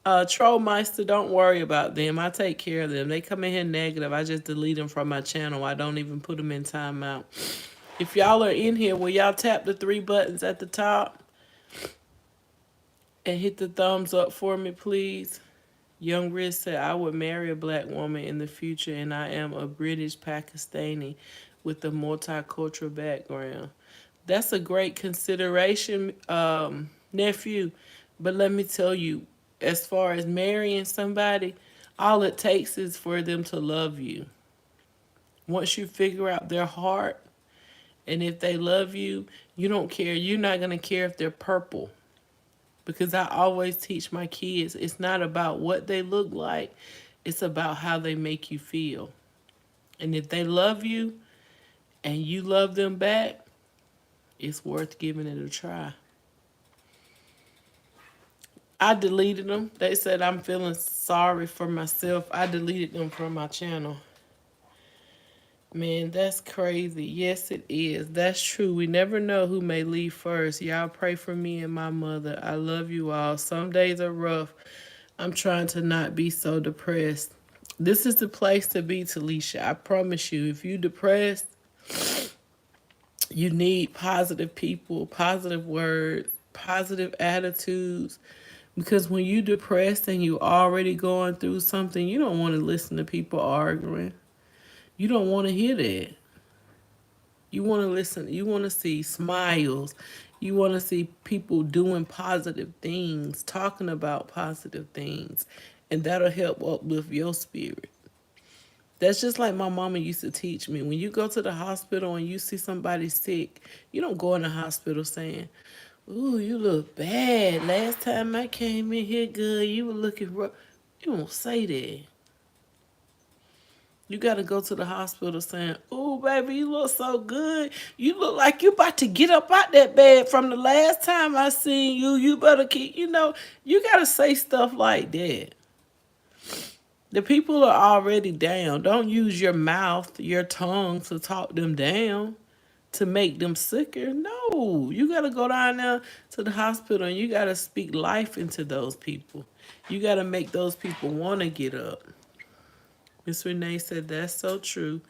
Trollmeister, don't worry about them. I take care of them. They come in here negative. I just delete them from my channel. I don't even put them in timeout. If y'all are in here, will y'all tap the three buttons at the top and hit the thumbs up for me, please? Young Riz said, I would marry a black woman in the future, and I am a British Pakistani with a multicultural background. That's a great consideration, nephew. But let me tell you, as far as marrying somebody, all it takes is for them to love you. Once you figure out their heart, and if they love you, you don't care. You're not going to care if they're purple. Because I always teach my kids, it's not about what they look like, it's about how they make you feel. And if they love you and you love them back, it's worth giving it a try. I deleted them. They said I'm feeling sorry for myself. I deleted them from my channel. Man, that's crazy. Yes, it is. That's true. We never know who may leave first. Y'all pray for me and my mother. I love you all. Some days are rough. I'm trying to not be so depressed. This is the place to be, Talisha. I promise you. If you're depressed, you need positive people, positive words, positive attitudes. Because when you're depressed and you're already going through something, you don't want to listen to people arguing. You don't want to hear that. You want to listen. You want to see smiles. You want to see people doing positive things, talking about positive things. And that'll help uplift your spirit. That's just like my mama used to teach me. When you go to the hospital and you see somebody sick, you don't go in the hospital saying, ooh, you look bad. Last time I came in here good, you were looking rough. You don't say that. You got to go to the hospital saying, ooh, baby, you look so good. You look like you about to get up out that bed from the last time I seen you. You better keep, you got to say stuff like that. The people are already down. Don't use your mouth, your tongue to talk them down, to make them sicker. No, you got to go down there to the hospital and you got to speak life into those people. You got to make those people want to get up. Miss Renee said, that's so true.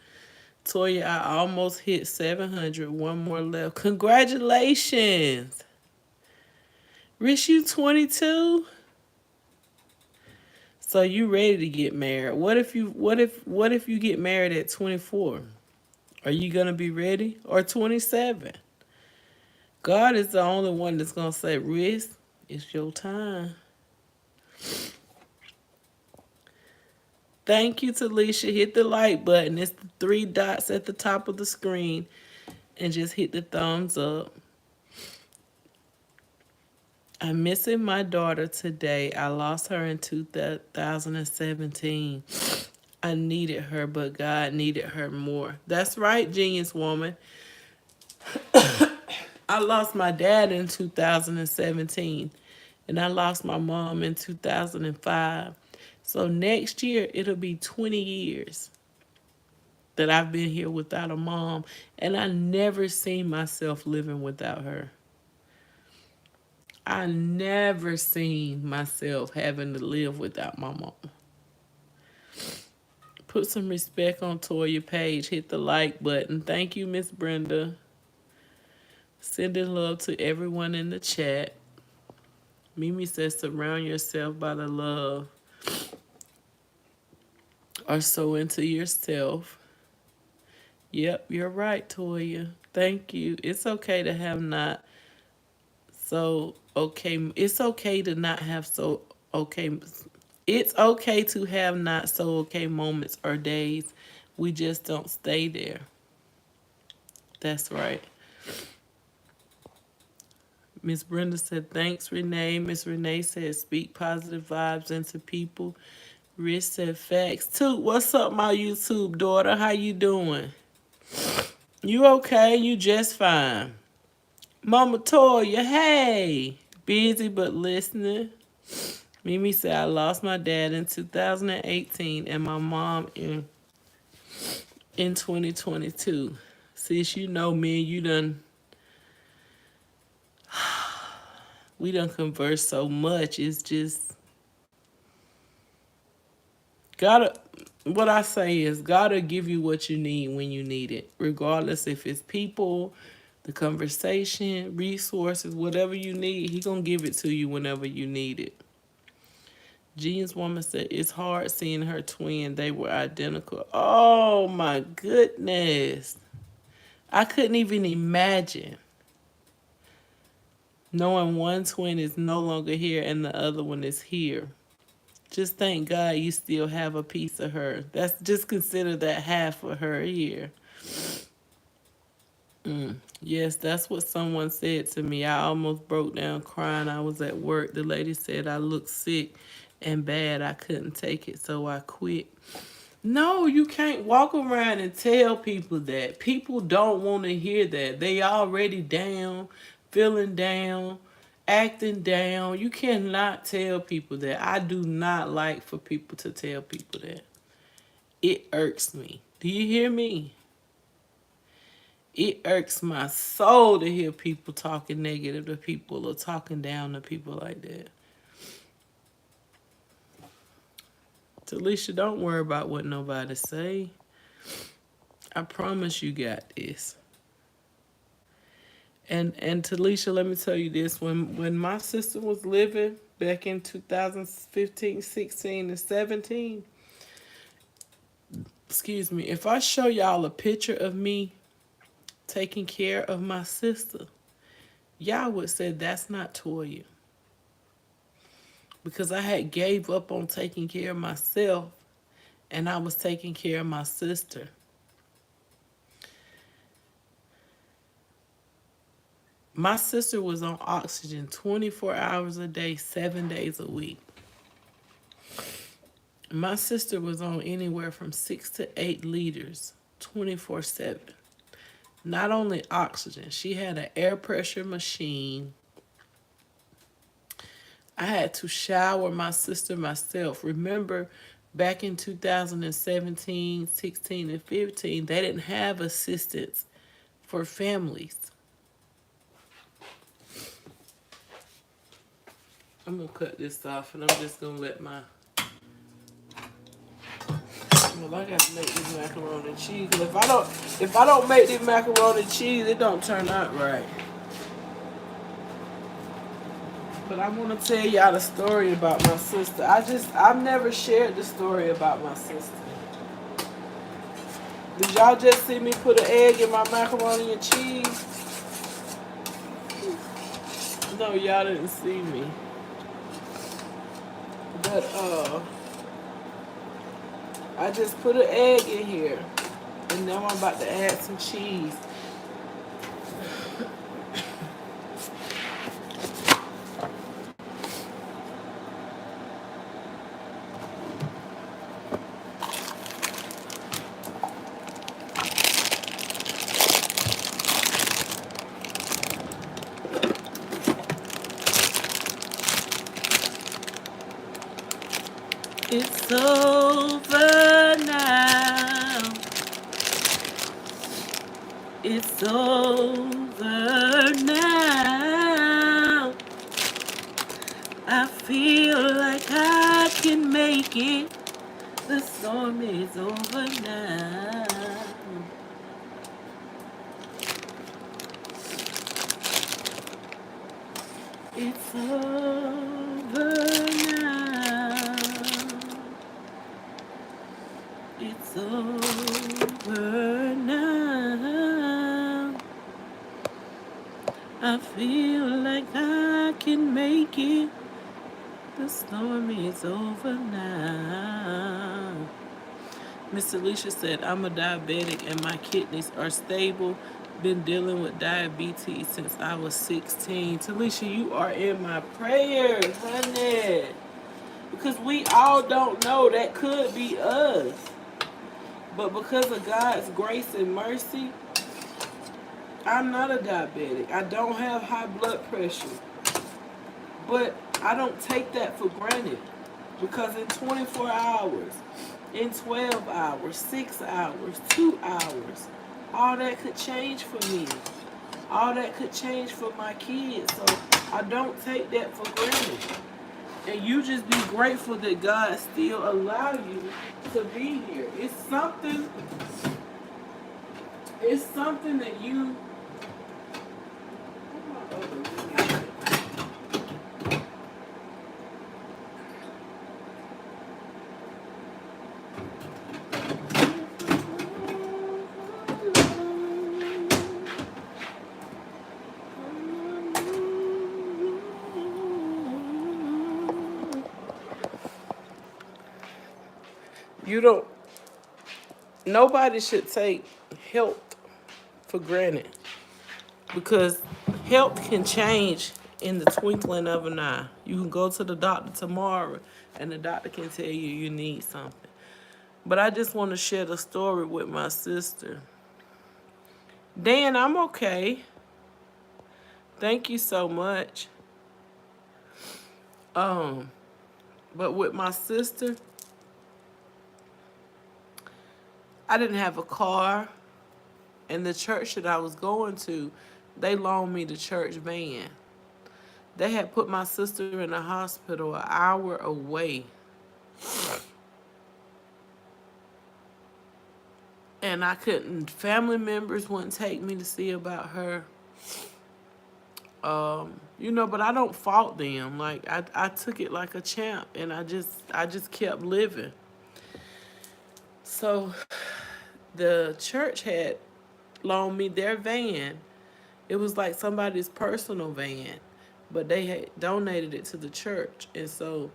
Toya, I almost hit 700. One more left. Congratulations. Rich, you 22? So you ready to get married? What if you get married at 24? Are you gonna be ready? Or 27? God is the only one that's gonna say, Riz, it's your time. Thank you, Talisha. Hit the like button. It's the three dots at the top of the screen. And just hit the thumbs up. I'm missing my daughter today. I lost her in 2017. I needed her, but God needed her more. That's right, genius woman. I lost my dad in 2017, and I lost my mom in 2005. So next year, it'll be 20 years that I've been here without a mom, and I never seen myself living without her. I never seen myself having to live without my mom. Put some respect on Toya page. Hit the like button. Thank you, Miss Brenda. Sending love to everyone in the chat. Mimi says surround yourself by the love or so into yourself. Yep, you're right, Toya. Thank you. It's okay to have not so okay. It's okay to not have so okay. It's okay to have not so okay moments or days. We just don't stay there. That's right. Miss Brenda said, thanks, Renee. Miss Renee said, speak positive vibes into people. Rich said, facts. Toot, what's up, my YouTube daughter? How you doing? You okay? You just fine. Mama Toya, hey. Busy but listening. Mimi said, I lost my dad in 2018 and my mom in 2022. Sis, you know me and you done, we done converse so much. It's just, gotta, what I say is, gotta give you what you need when you need it. Regardless if it's people, the conversation, resources, whatever you need, he gonna give it to you whenever you need it. Jean's woman said, it's hard seeing her twin. They were identical. Oh my goodness. I couldn't even imagine knowing one twin is no longer here and the other one is here. Just thank God you still have a piece of her. That's just consider that half of her here. Yes, that's what someone said to me. I almost broke down crying. I was at work. The lady said I looked sick and bad. I couldn't take it, so I quit. No, you can't walk around and tell people that. People don't want to hear that. They already down, feeling down, acting down. You cannot tell people that. I do not like for people to tell people that. It irks me. Do you hear me? It irks my soul to hear people talking negative to people or talking down to people like that. Talisha, don't worry about what nobody say. I promise you got this. And Talisha, let me tell you this. When my sister was living back in 2015, 16, and 17, excuse me, if I show y'all a picture of me taking care of my sister, y'all would say that's not Toya. Because I had gave up on taking care of myself and I was taking care of my sister. My sister was on oxygen 24 hours a day, 7 days a week. My sister was on anywhere from 6 to 8 liters, 24/7. Not only oxygen, she had an air pressure machine. I had to shower my sister myself. Remember, back in 2017, 16, and 15, they didn't have assistance for families. I'm going to cut this off, and I'm just going to let my... Well, I got to make this macaroni and cheese. If I don't make this macaroni and cheese, it don't turn out right. But I want to tell y'all the story about my sister. I've never shared the story about my sister. Did y'all just see me put an egg in my macaroni and cheese? No, y'all didn't see me. But, I just put an egg in here. And now I'm about to add some cheese. It's over now. It's over now. I feel like I can make it. The storm is over now. It's over now. It's over now. I feel like I can make it. The storm is over now. Miss Alicia said, I'm a diabetic and my kidneys are stable. Been dealing with diabetes since I was 16. Talisha, you are in my prayers, honey. Because we all don't know that could be us. But because of God's grace and mercy, I'm not a diabetic. I don't have high blood pressure. But I don't take that for granted. Because in 24 hours, in 12 hours, 6 hours, 2 hours, all that could change for me. All that could change for my kids. So I don't take that for granted. And you just be grateful that God still allow you to be here. It's something that you you don't nobody should take health for granted. Because health can change in the twinkling of an eye. You can go to the doctor tomorrow and the doctor can tell you you need something. But I just want to share the story with my sister. Dan, I'm okay. Thank you so much. But with my sister, I didn't have a car, and the church that I was going to, they loaned me the church van. They had put my sister in the hospital an hour away. And I couldn't, family members wouldn't take me to see about her. But I don't fault them. Like I took it like a champ and I just kept living. So the church had loaned me their van. It was like somebody's personal van, but they had donated it to the church. And so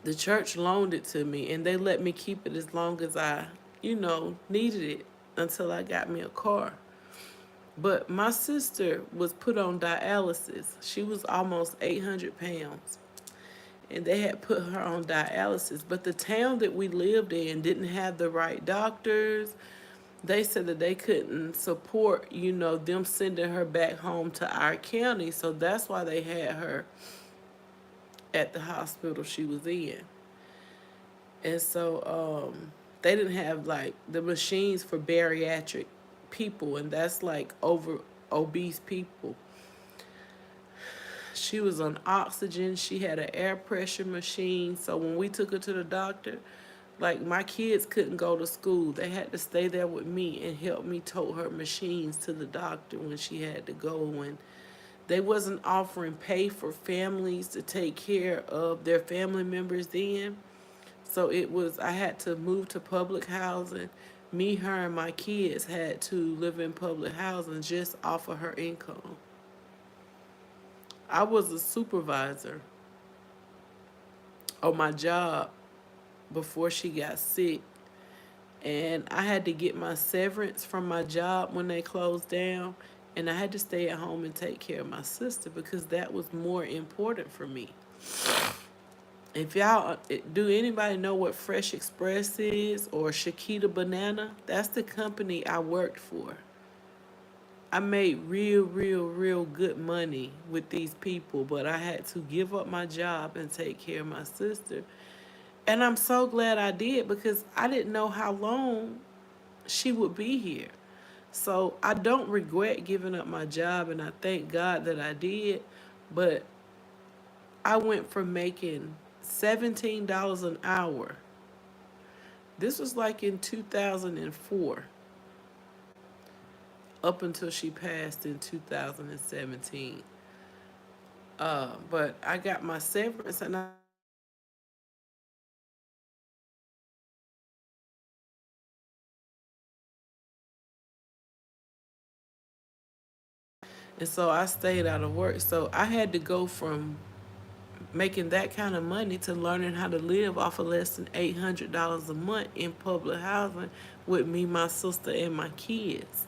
the church loaned it to me and they let me keep it as long as I, needed it until I got me a car. But my sister was put on dialysis. She was almost 800 pounds. And they had put her on dialysis. But the town that we lived in didn't have the right doctors. They said that they couldn't support, them sending her back home to our county. So that's why they had her at the hospital she was in. And so they didn't have like the machines for bariatric people, and that's like over obese people. She was on oxygen. She had an air pressure machine. So when we took her to the doctor, like my kids couldn't go to school. They had to stay there with me and help me tote her machines to the doctor when she had to go. When they wasn't offering pay for families to take care of their family members then. So I had to move to public housing. Me, her, and my kids had to live in public housing just off of her income. I was a supervisor on my job before she got sick. And I had to get my severance from my job when they closed down. And I had to stay at home and take care of my sister because that was more important for me. If do anybody know what Fresh Express is or Chiquita Banana? That's the company I worked for. I made real, real, real good money with these people, but I had to give up my job and take care of my sister. And I'm so glad I did because I didn't know how long she would be here. So I don't regret giving up my job, and I thank God that I did. But I went from making $17 an hour. This was like in 2004 up until she passed in 2017. But I got my severance, and so I stayed out of work. So I had to go from making that kind of money to learning how to live off of less than $800 a month in public housing with me, my sister, and my kids.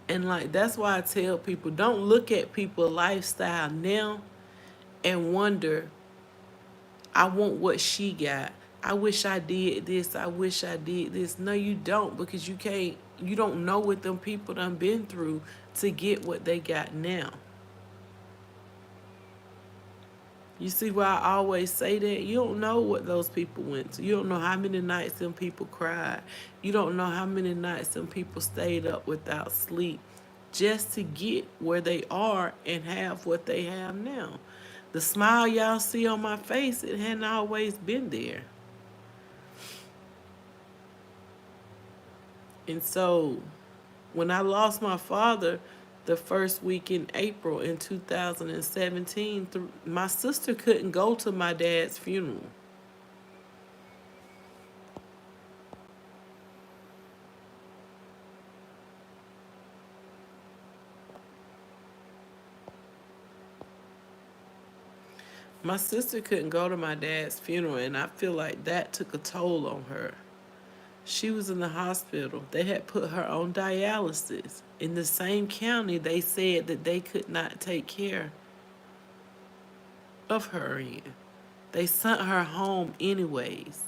And like that's why I tell people don't look at people's lifestyle now and wonder, I want what she got. I wish I did this. I wish I did this. No, you don't, because you don't know what them people done been through to get what they got now. You see why I always say that? You don't know what those people went to. You don't know how many nights them people cried. You don't know how many nights them people stayed up without sleep just to get where they are and have what they have now. The smile y'all see on my face, it hadn't always been there. And so when I lost my father the first week in April in 2017, my sister couldn't go to my dad's funeral. My sister couldn't go to my dad's funeral, and I feel like that took a toll on her. She was in the hospital. They had put her on dialysis. In the same county, they said that they could not take care of her in. They sent her home anyways.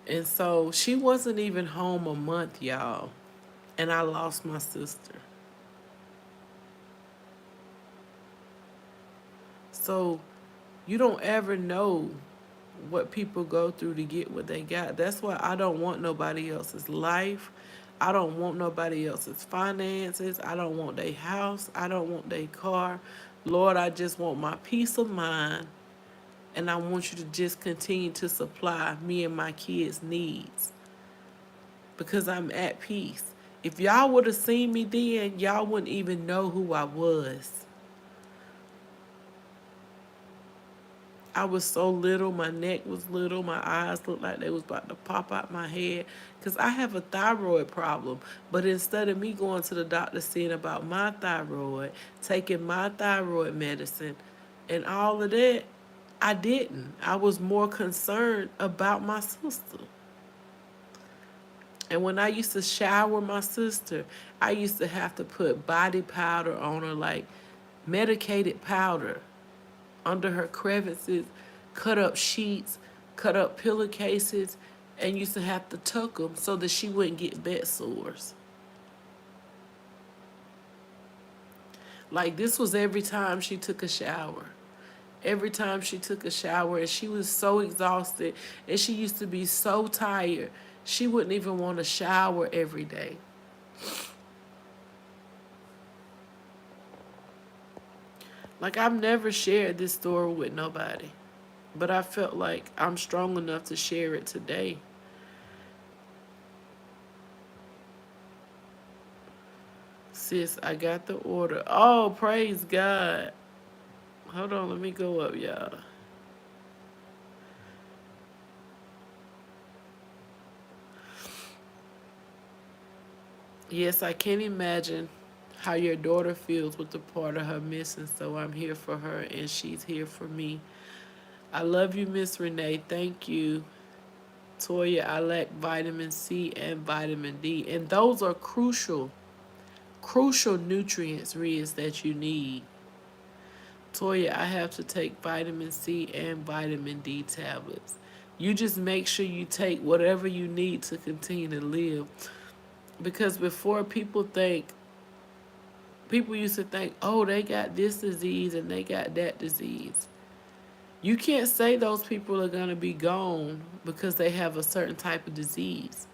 And so she wasn't even home a month, y'all. And I lost my sister. So you don't ever know what people go through to get what they got. That's why I don't want nobody else's life. I don't want nobody else's finances. I don't want their house. I don't want their car. Lord, I just want my peace of mind. And I want you to just continue to supply me and my kids' needs because I'm at peace. If y'all would have seen me then, y'all wouldn't even know who I was. I was so little, my neck was little, my eyes looked like they was about to pop out my head because I have a thyroid problem. But instead of me going to the doctor seeing about my thyroid, taking my thyroid medicine and all of that, I didn't. I was more concerned about my sister. And when I used to shower my sister, I used to have to put body powder on her, like medicated powder under her crevices, cut up sheets, cut up pillowcases, and used to have to tuck them so that she wouldn't get bed sores. Like this was every time she took a shower. Every time she took a shower, and she was so exhausted, and she used to be so tired, she wouldn't even want to shower every day. Like I've never shared this story with nobody, but I felt like I'm strong enough to share it today. Sis, I got the order. Oh, praise God. Hold on, let me go up, y'all. Yes, I can imagine how your daughter feels with the part of her missing, so I'm here for her and she's here for me. I love you, Miss Renee. Thank you. Toya, I lack vitamin C and vitamin D, and those are crucial nutrients, Riz, that you need. Toya, I have to take vitamin C and vitamin D tablets. You just make sure you take whatever you need to continue to live. Because before people used to think, oh, they got this disease and they got that disease. You can't say those people are going to be gone because they have a certain type of disease.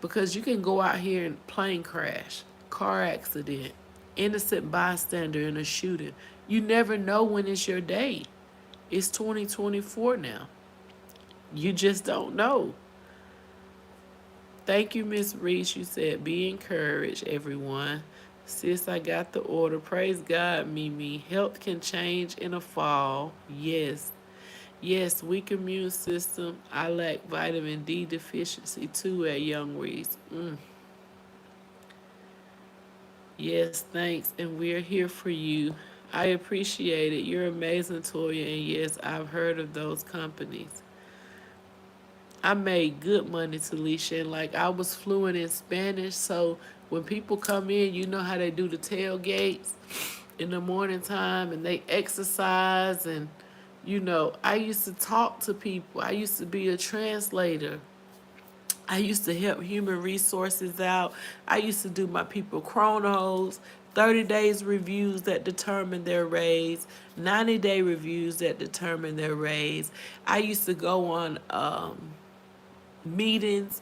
Because you can go out here and plane crash, car accident, innocent bystander in a shooting. You never know when it's your day. It's 2024 now. You just don't know. Thank you, Miss Reese. You said, be encouraged, everyone. Sis, I got the order. Praise God, Mimi. Health can change in a fall. Yes. Yes, weak immune system. I lack vitamin D deficiency too at young Reese. Yes, thanks. And we're here for you. I appreciate it. You're amazing, Toya. And yes, I've heard of those companies. I made good money, Talisha, and like I was fluent in Spanish, so when people come in, you know how they do the tailgates in the morning time and they exercise and I used to talk to people. I used to be a translator. I used to help human resources out. I used to do my people chronos, 30 days reviews that determine their raise, 90-day reviews that determine their raise. I used to go on meetings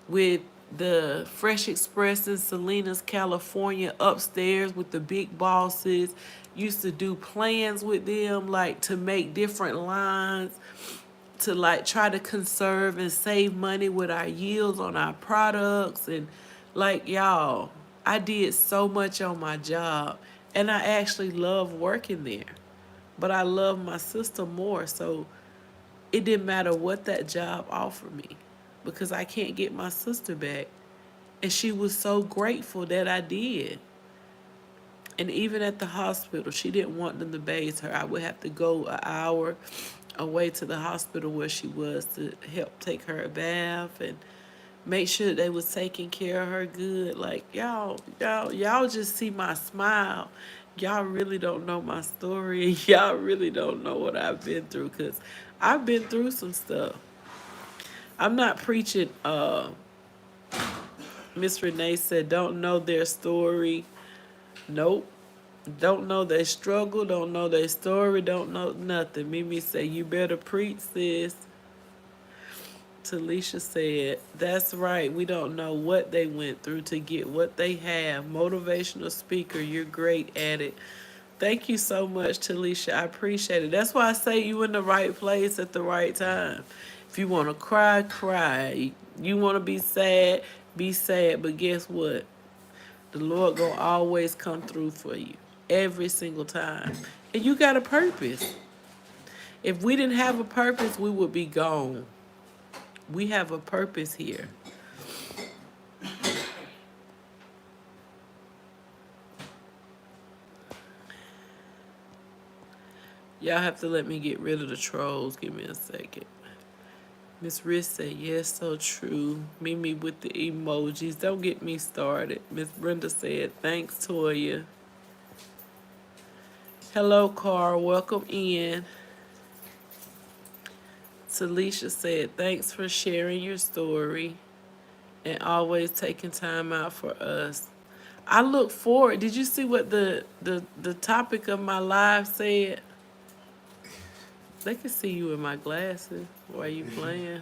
with the Fresh Express in Salinas, California, upstairs with the big bosses. Used to do plans with them, like to make different lines, to like try to conserve and save money with our yields on our products. And like, y'all, I did so much on my job, and I actually love working there. But I love my sister more, so it didn't matter what that job offered me because I can't get my sister back. And she was so grateful that I did. And even at the hospital, she didn't want them to bathe her. I would have to go an hour away to the hospital where she was to help take her a bath and make sure they was taking care of her good. Like y'all just see my smile. Y'all really don't know my story. Y'all really don't know what I've been through, because I've been through some stuff. I'm not preaching. Miss Renee said, don't know their story. Nope. Don't know their struggle, don't know their story, don't know nothing. Mimi said, you better preach, sis. Talisha said, that's right. We don't know what they went through to get what they have. Motivational speaker, you're great at it. Thank you so much, Talisha. I appreciate it. That's why I say you in the right place at the right time. If you want to cry, cry. You want to be sad. But guess what? The Lord gonna always come through for you every single time. And you got a purpose. If we didn't have a purpose, we would be gone. We have a purpose here. Y'all have to let me get rid of the trolls. Give me a second. Miss Riz said, yes, so true. Mimi with the emojis. Don't get me started. Miss Brenda said, thanks, Toya. Hello, Carl. Welcome in. Talisha said, thanks for sharing your story and always taking time out for us. I look forward. Did you see what the topic of my live said? They can see you in my glasses while you playing.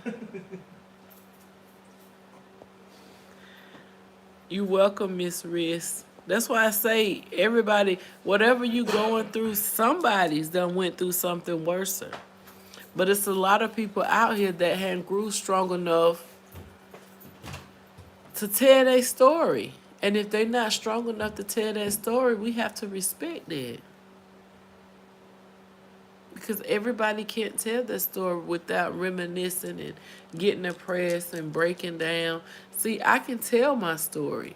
You welcome, Miss Riss. That's why I say, everybody, whatever you going through, somebody's done went through something worse. But it's a lot of people out here that hadn't grew strong enough to tell their story. And if they're not strong enough to tell their story, we have to respect that. Because everybody can't tell their story without reminiscing and getting depressed and breaking down. See, I can tell my story.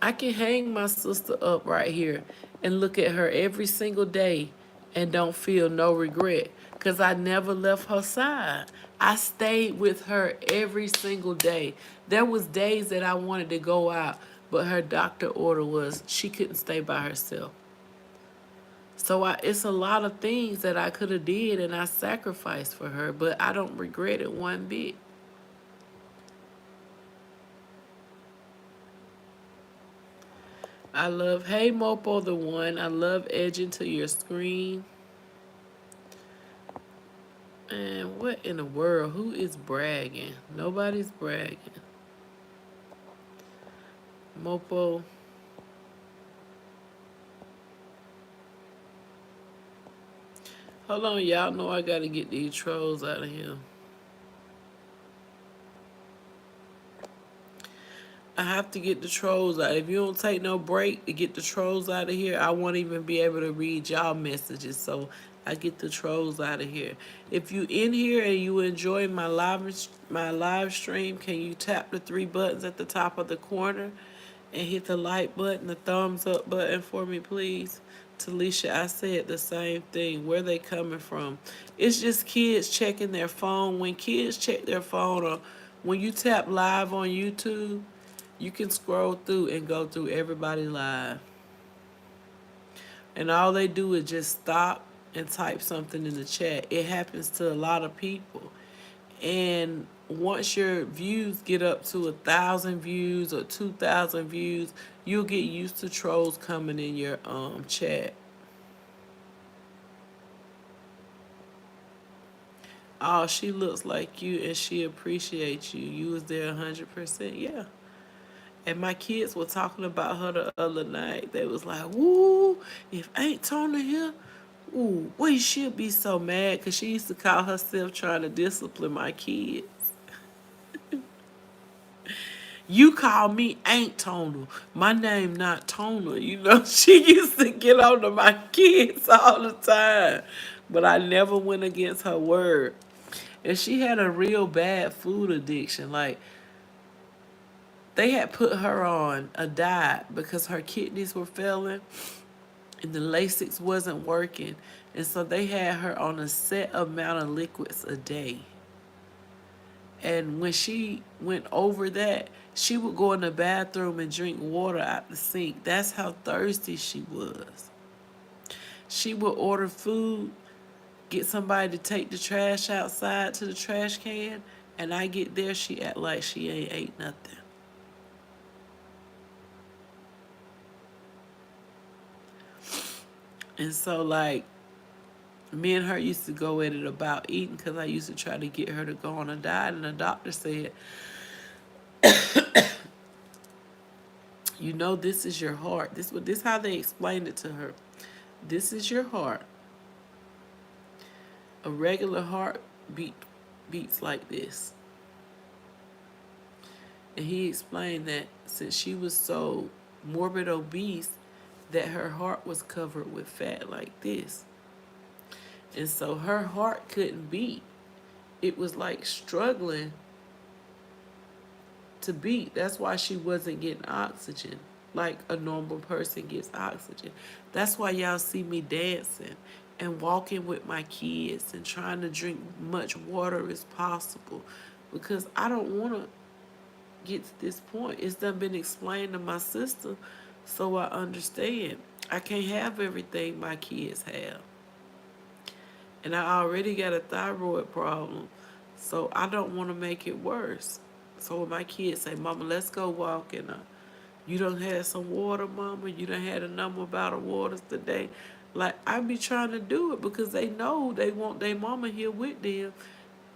I can hang my sister up right here and look at her every single day and don't feel no regret, because I never left her side. I stayed with her every single day. There was days that I wanted to go out, but her doctor order was she couldn't stay by herself. So it's a lot of things that I could have did and I sacrificed for her, but I don't regret it one bit. I love, hey Mopo the one. I love edging to your screen. And what in the world? Who is bragging? Nobody's bragging. Mopo. Hold on, y'all know I gotta get these trolls out of here. I have to get the trolls out. If you don't take no break to get the trolls out of here, I won't even be able to read y'all messages. So I get the trolls out of here. If you in here and you enjoy my live stream, can you tap the three buttons at the top of the corner and hit the like button, the thumbs up button for me, please? Talisha, I said the same thing. Where they coming from? It's just kids checking their phone. When kids check their phone, or when you tap live on YouTube, you can scroll through and go through everybody live. And all they do is just stop and type something in the chat. It happens to a lot of people. And once your views get up to 1,000 views or 2,000 views, you'll get used to trolls coming in your chat. Oh, she looks like you and she appreciates you. You was there 100%. Yeah. And my kids were talking about her the other night. They was like, woo, if Aunt Tona here, ooh, we should be so mad. Because she used to call herself trying to discipline my kids. You call me Aunt Tona. My name not Tona. You know, she used to get on to my kids all the time. But I never went against her word. And she had a real bad food addiction. Like, they had put her on a diet because her kidneys were failing and the Lasix wasn't working. And so they had her on a set amount of liquids a day. And when she went over that, she would go in the bathroom and drink water out the sink. That's how thirsty she was. She would order food, get somebody to take the trash outside to the trash can, and I get there, she act like she ain't ate nothing. And so, like, me and her used to go at it about eating because I used to try to get her to go on a diet, and the doctor said, you know, this is your heart. This how they explained it to her. This is your heart. A regular heart beats like this. And he explained that since she was so morbid obese, that her heart was covered with fat like this. And so her heart couldn't beat. It was like struggling to beat. That's why she wasn't getting oxygen like a normal person gets oxygen. That's why y'all see me dancing and walking with my kids and trying to drink much water as possible, because I don't want to get to this point. It's done been explained to my sister, so I understand. I can't have everything my kids have. And I already got a thyroid problem, so I don't want to make it worse. So when my kids say, Mama, let's go walking, you done had some water, Mama, you done had a number about of waters today. Like, I be trying to do it because they know they want their mama here with them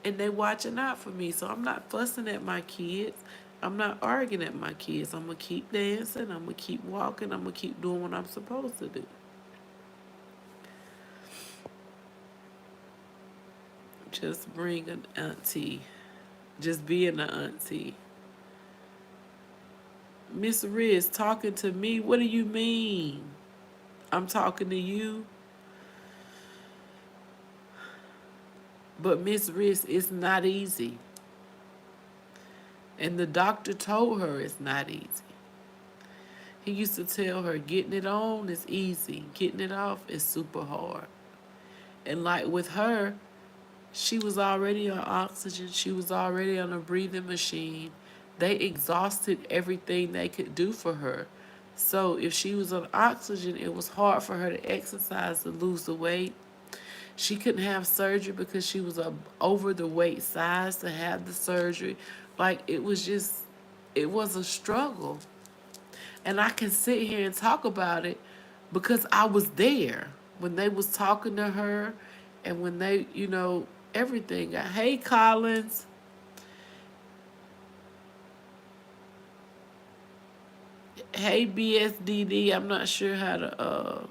and they watching out for me. So I'm not fussing at my kids. I'm not arguing at my kids. I'm going to keep dancing. I'm going to keep walking. I'm going to keep doing what I'm supposed to do. Just bring an auntie. Just being an auntie. Miss Riz talking to me? What do you mean? I'm talking to you? But Miss Riz, it's not easy. And the doctor told her it's not easy. He used to tell her getting it on is easy. Getting it off is super hard. And like with her, she was already on oxygen. She was already on a breathing machine. They exhausted everything they could do for her. So if she was on oxygen, it was hard for her to exercise to lose the weight. She couldn't have surgery because she was over the weight size to have the surgery. Like, it was a struggle. And I can sit here and talk about it because I was there when they was talking to her and when they, everything. Hey, Collins. Hey, BSDD. I'm not sure how to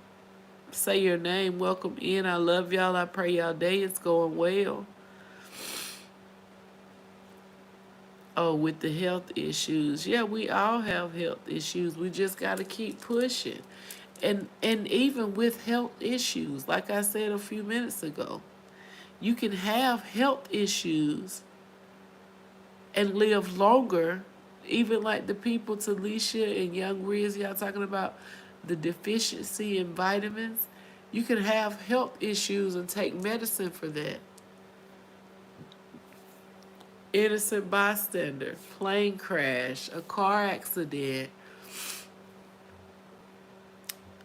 say your name. Welcome in. I love y'all. I pray y'all day is going well. Oh, with the health issues. Yeah, we all have health issues. We just got to keep pushing. And even with health issues, like I said a few minutes ago, you can have health issues and live longer, even like the people Talisha and Young Riz, y'all talking about the deficiency in vitamins. You can have health issues and take medicine for that. Innocent bystander, plane crash, a car accident,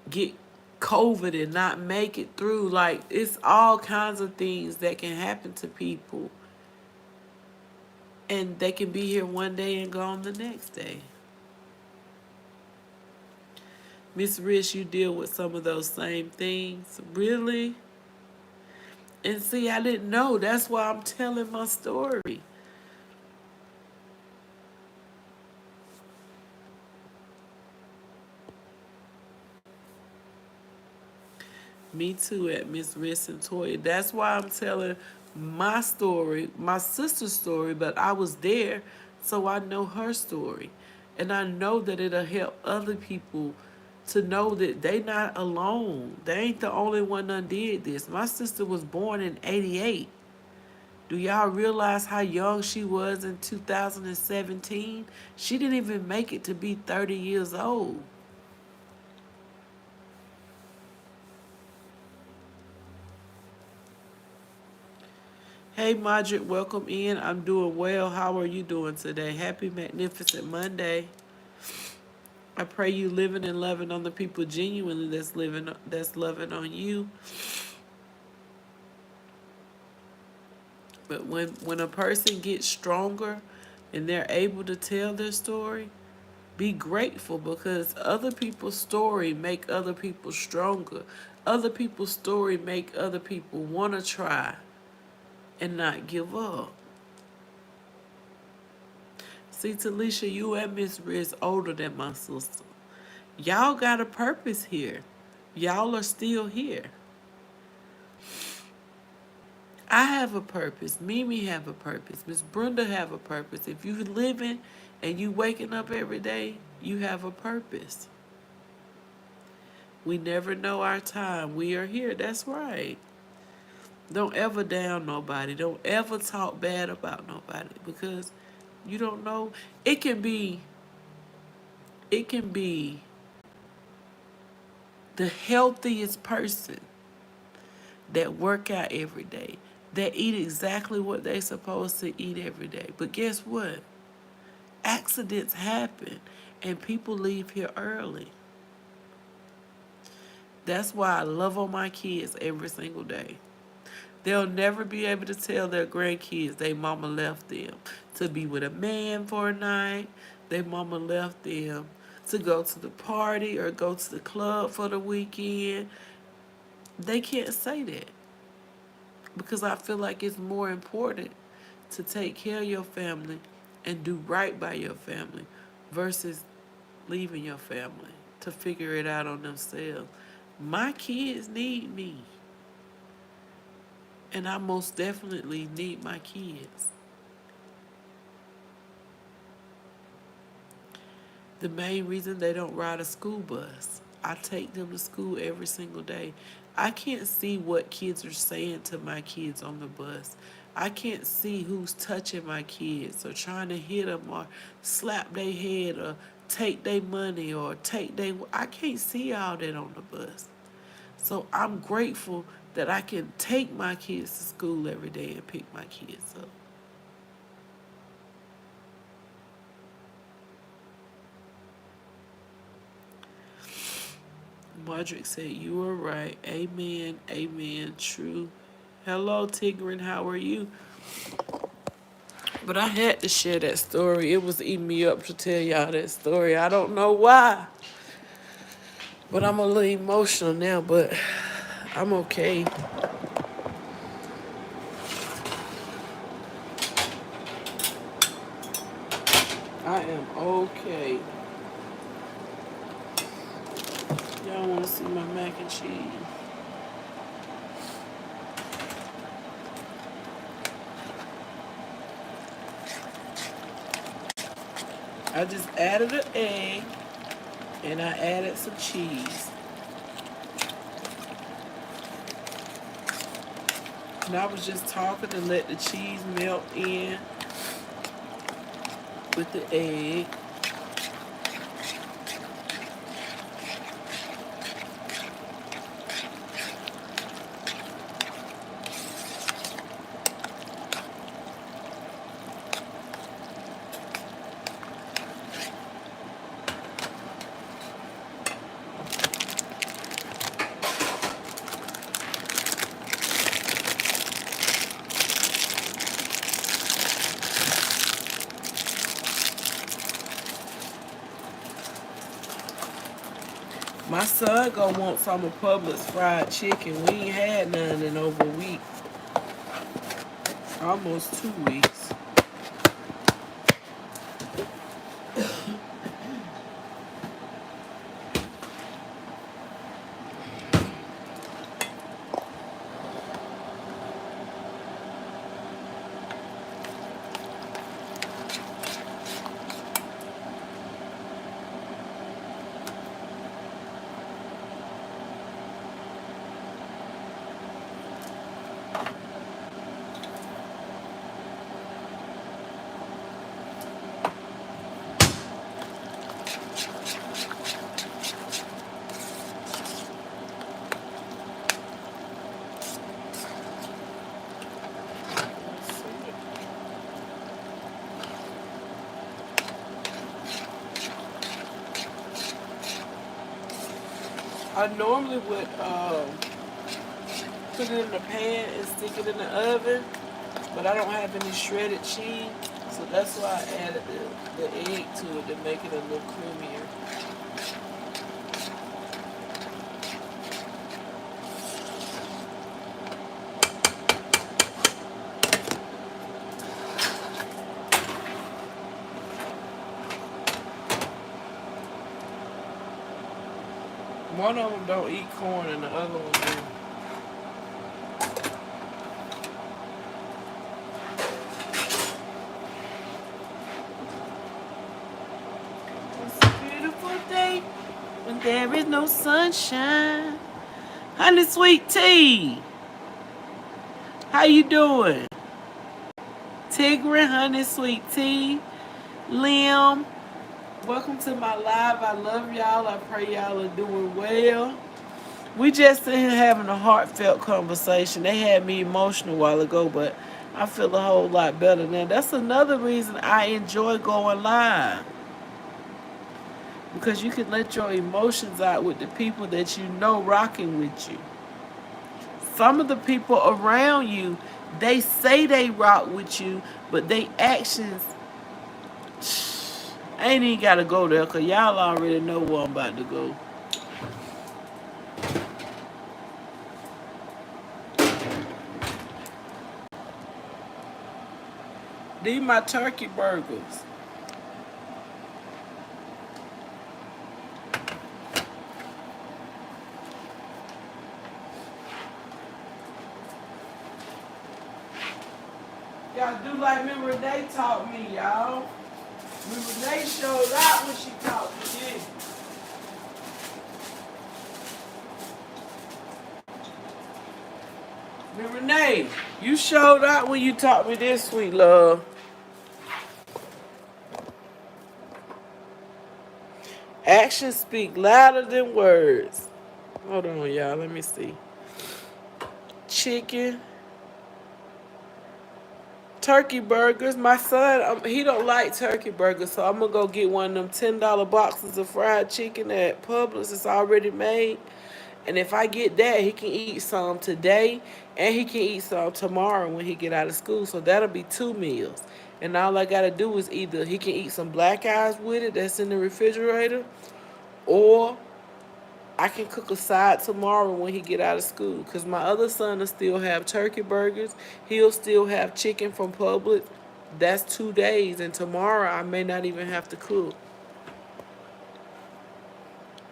get COVID and not make it through. Like, it's all kinds of things that can happen to people. And they can be here one day and gone the next day. Miss Rich, you deal with some of those same things. Really? And see, I didn't know. That's why I'm telling my story. Me too at Miss Rich and Toya. That's why I'm telling my story, my sister's story, but I was there, so I know her story. And I know that it'll help other people to know that they not alone. They ain't the only one that did this. My sister was born in 88. Do y'all realize how young she was in 2017? She didn't even make it to be 30 years old. Hey, Margaret, welcome in. I'm doing well. How are you doing today? Happy Magnificent Monday. I pray you living and loving on the people genuinely that's loving on you. But when a person gets stronger and they're able to tell their story, be grateful because other people's story make other people stronger. Other people's story make other people want to try and not give up. See, Talisha, you and Miss Riz older than my sister. Y'all got a purpose here. Y'all are still here. I have a purpose. Mimi have a purpose. Miss Brenda have a purpose. If you living and you waking up every day, you have a purpose. We never know our time. We are here. That's right. Don't ever down nobody. Don't ever talk bad about nobody because you don't know. It can be the healthiest person that work out every day, that eat exactly what they supposed to eat every day. But guess what? Accidents happen and people leave here early. That's why I love on my kids every single day. They'll never be able to tell their grandkids they mama left them to be with a man for a night. Their mama left them to go to the party or go to the club for the weekend. They can't say that because I feel like it's more important to take care of your family and do right by your family versus leaving your family to figure it out on themselves. My kids need me. And I most definitely need my kids. The main reason they don't ride a school bus. I take them to school every single day. I can't see what kids are saying to my kids on the bus. I can't see who's touching my kids or trying to hit them or slap their head or take their money or take their... I can't see all that on the bus. So I'm grateful that I can take my kids to school every day and pick my kids up. Margaret said, you are right. Amen. Amen. True. Hello, Tigran. How are you? But I had to share that story. It was eating me up to tell y'all that story. I don't know why. But I'm a little emotional now, but I'm okay. I am okay. Y'all want to see my mac and cheese? I just added an egg and I added some cheese. And I was just talking to let the cheese melt in with the egg. My son gonna want some of Publix fried chicken. We ain't had none in over a week. Almost 2 weeks. I normally would put it in the pan and stick it in the oven, but I don't have any shredded cheese, so that's why I added the egg to it to make it a little creamier. One of them don't eat corn and the other one do. It's a beautiful day when there is no sunshine. Honey Sweet Tea, how you doing? Tigger, Honey Sweet Tea, Lim, welcome to my live. I love y'all. I pray y'all are doing well. We just in here having a heartfelt conversation. They had me emotional a while ago, but I feel a whole lot better now. That's another reason I enjoy going live. Because you can let your emotions out with the people that you know rocking with you. Some of the people around you, they say they rock with you, but they actions, I ain't even got to go there because y'all already know where I'm about to go. These my turkey burgers. Y'all do like me Renee taught me, y'all. Renee showed out when she taught me this. Renee, you showed out when you taught me this, sweet love. Actions speak louder than words. Hold on, y'all. Let me see. Chicken. Turkey burgers. My son, he don't like turkey burgers, so I'm going to go get one of them $10 boxes of fried chicken at Publix. It's already made. And if I get that, he can eat some today, and he can eat some tomorrow when he get out of school. So that'll be 2 meals. And all I got to do is either he can eat some black eyes with it that's in the refrigerator, or I can cook a side tomorrow when he get out of school. Cause my other son will still have turkey burgers. He'll still have chicken from Publix. That's 2 days, and tomorrow I may not even have to cook.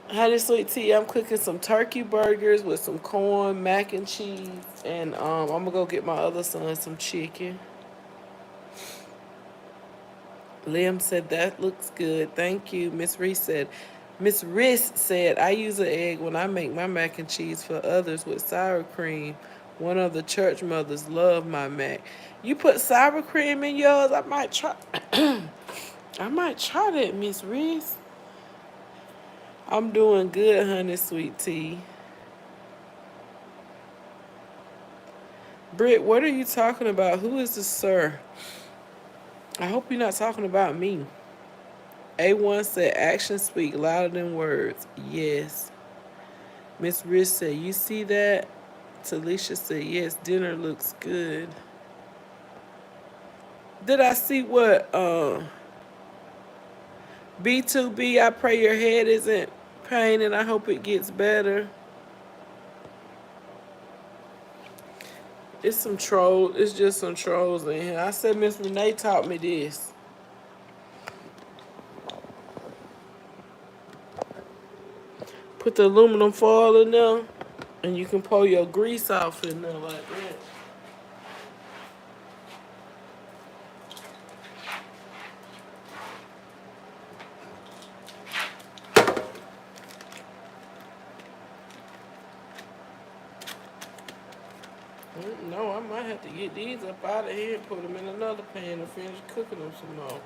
Honey sweet tea, I'm cooking some turkey burgers with some corn, mac and cheese, and I'm gonna go get my other son some chicken. Liam said that looks good. Thank you. Miss Riss said I use an egg when I make my mac and cheese for others with sour cream. One of the church mothers love my mac. You put sour cream in yours? I might try. I might try that, Miss Riss. I'm doing good, honey, sweet tea. Britt, what are you talking about? Who is the sir? I hope you're not talking about me. A1 said actions speak louder than words. Yes. Miss Rich said, you see that? Talisha said, yes, dinner looks good. Did I see what B2B? I pray your head isn't pain, I hope it gets better. It's just some trolls in here. I said Miss Renee taught me this. Put the aluminum foil in there, and you can pour your grease off in there like that. No, I might have to get these up out of here and put them in another pan and finish cooking them some more.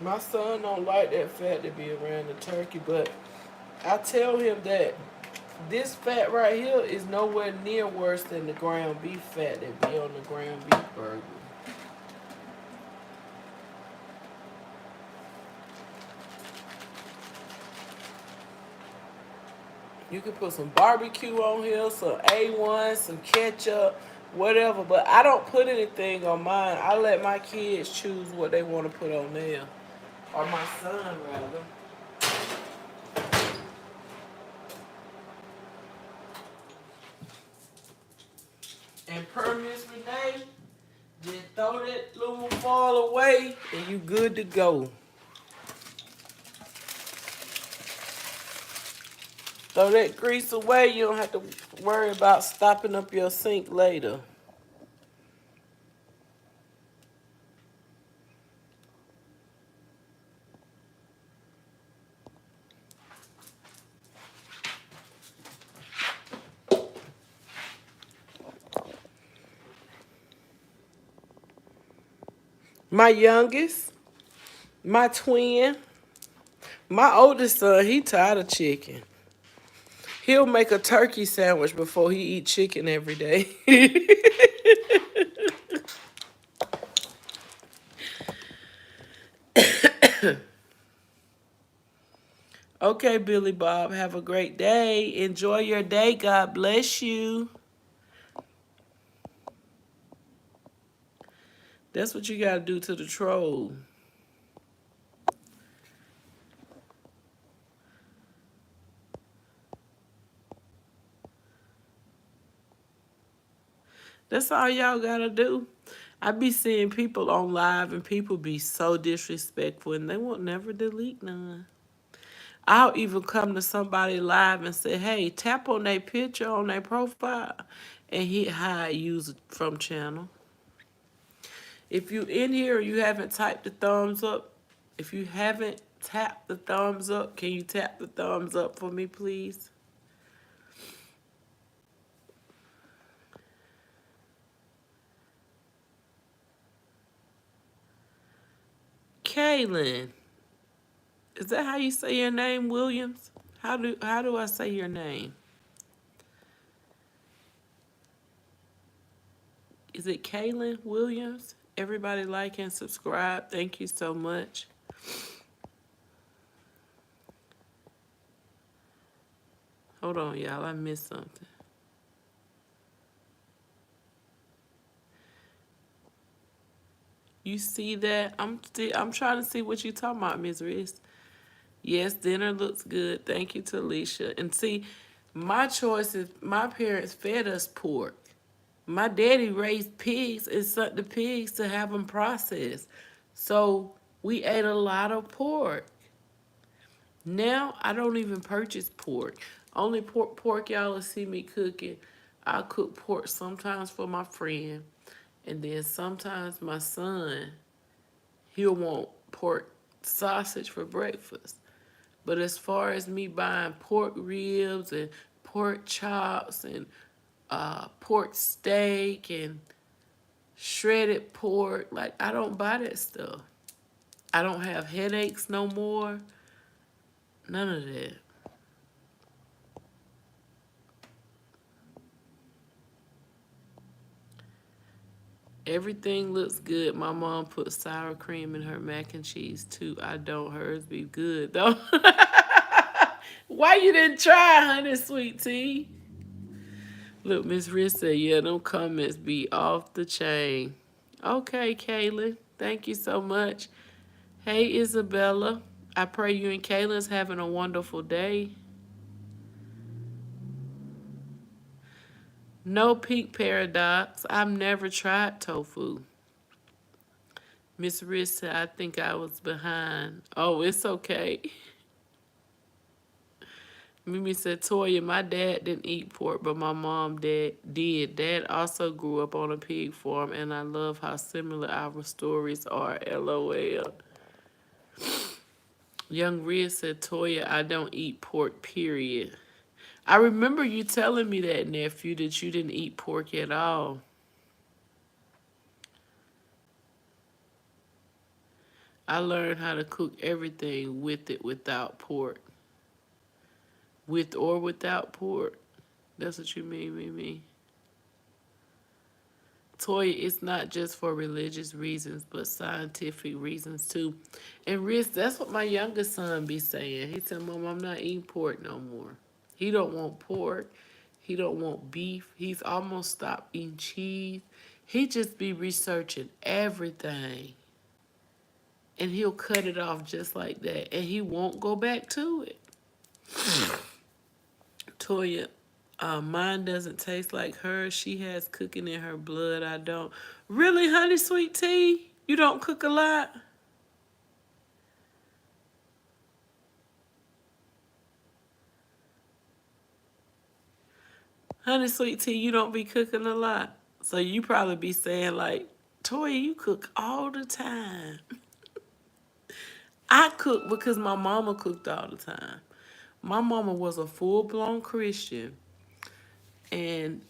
My son don't like that fat to be around the turkey, but I tell him that this fat right here is nowhere near worse than the ground beef fat that be on the ground beef burger. You can put some barbecue on here, some A1, some ketchup, whatever, but I don't put anything on mine. I let my kids choose what they want to put on there. Or my son, rather. And per Miss Renee, just throw that little foil away and you good to go. Throw that grease away, you don't have to worry about stopping up your sink later. My youngest, my twin, my oldest son, he tired of chicken. He'll make a turkey sandwich before he eat chicken every day. Okay, Billy Bob, have a great day. Enjoy your day. God bless you. That's what you got to do to the troll. That's all y'all got to do. I be seeing people on live and people be so disrespectful and they won't never delete none. I'll even come to somebody live and say, hey, tap on their picture on their profile and hit hide user from channel. If you in here and you haven't typed the thumbs up, if you haven't tapped the thumbs up, can you tap the thumbs up for me, please? Kaylin, is that how you say your name, Williams? How do I say your name? Is it Kaylin Williams? Everybody like and subscribe. Thank you so much. Hold on, y'all. I missed something. You see that? I'm trying to see what you talking about, Miss Riz. Yes, dinner looks good. Thank you to Alicia. And see, my choice is my parents fed us pork. My daddy raised pigs and sucked the pigs to have them processed. So we ate a lot of pork. Now I don't even purchase pork. Only pork y'all will see me cooking. I cook pork sometimes for my friend. And then sometimes my son, he'll want pork sausage for breakfast. But as far as me buying pork ribs and pork chops and pork steak and shredded pork, like I don't buy that stuff. I don't have headaches no more. None of that. Everything looks good. My mom put sour cream in her mac and cheese too. I don't. Hers be good though. Why you didn't try, honey, sweet tea? Look, Miss Riz said, yeah, them comments be off the chain. Okay, Kaylin. Thank you so much. Hey, Isabella. I pray you and Kaylin's having a wonderful day. No pink paradox. I've never tried tofu. Miss Riz said, I think I was behind. Oh, it's okay. Mimi said, Toya, my dad didn't eat pork, but my mom did. Dad also grew up on a pig farm, and I love how similar our stories are. LOL. Young Riz said, Toya, I don't eat pork, period. I remember you telling me that, nephew, that you didn't eat pork at all. I learned how to cook everything with it without pork. With or without pork. That's what you mean, Mimi. Toya, it's not just for religious reasons, but scientific reasons too. And Riz, that's what my youngest son be saying. He said, Mom, I'm not eating pork no more. He don't want pork. He don't want beef. He's almost stopped eating cheese. He just be researching everything. And he'll cut it off just like that. And he won't go back to it. Toya, mine doesn't taste like hers. She has cooking in her blood. I don't. Really, honey, sweet tea? You don't cook a lot? Honey, sweet tea, you don't be cooking a lot. So you probably be saying like, Toya, you cook all the time. I cook because my mama cooked all the time. My mama was a full-blown Christian, and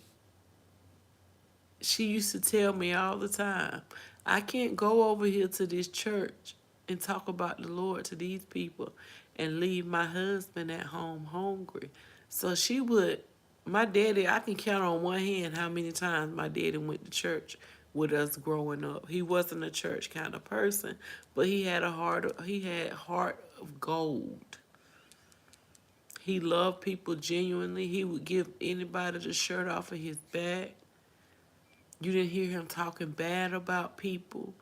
she used to tell me all the time, I can't go over here to this church and talk about the Lord to these people and leave my husband at home hungry. So she would, my daddy, I can count on one hand how many times my daddy went to church with us growing up. He wasn't a church kind of person, but he had heart of gold. He loved people genuinely. He would give anybody the shirt off of his back. You didn't hear him talking bad about people.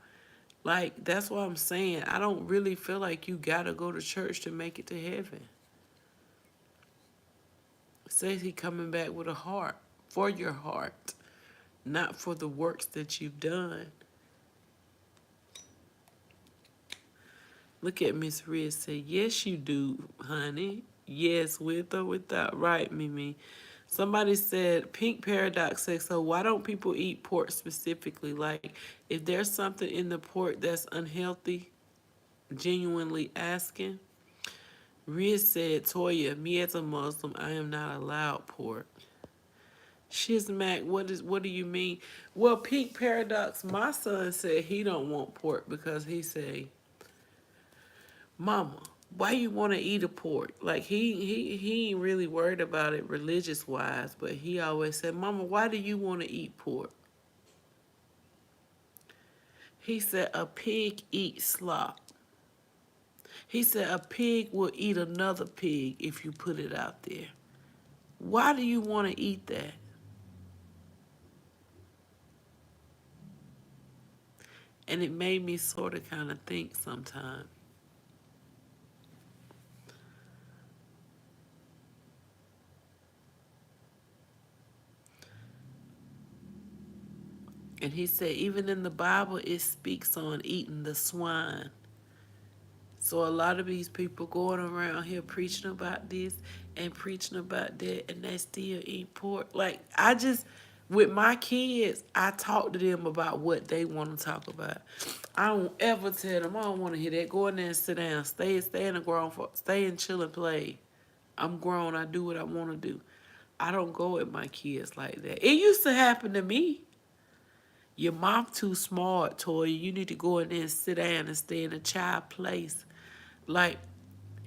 Like, that's what I'm saying. I don't really feel like you gotta go to church to make it to heaven. It says he coming back with a heart, for your heart, not for the works that you've done. Look at Miss Riz say, yes, you do, honey. Yes, with or without. Right, Mimi. Somebody said, Pink Paradox says, so why don't people eat pork specifically? Like, if there's something in the pork that's unhealthy, genuinely asking. Riz said, Toya, me as a Muslim, I am not allowed pork. Shizmac, what do you mean? Well, Pink Paradox, my son said he don't want pork because he say, Mama, why you want to eat a pork? Like he ain't really worried about it religious wise, but he always said, Mama, why do you want to eat pork? He said a pig eats slop. He said a pig will eat another pig if you put it out there. Why do you want to eat that? And it made me sort of kind of think sometimes. And he said, even in the Bible, it speaks on eating the swine. So a lot of these people going around here preaching about this and preaching about that, and they still eat pork. Like, with my kids, I talk to them about what they want to talk about. I don't ever tell them, I don't want to hear that. Go in there and sit down. Stay in the grown for, stay and chill and play. I'm grown. I do what I want to do. I don't go with my kids like that. It used to happen to me. Your mom too smart, Toya. You need to go in there and sit down and stay in a child place. Like,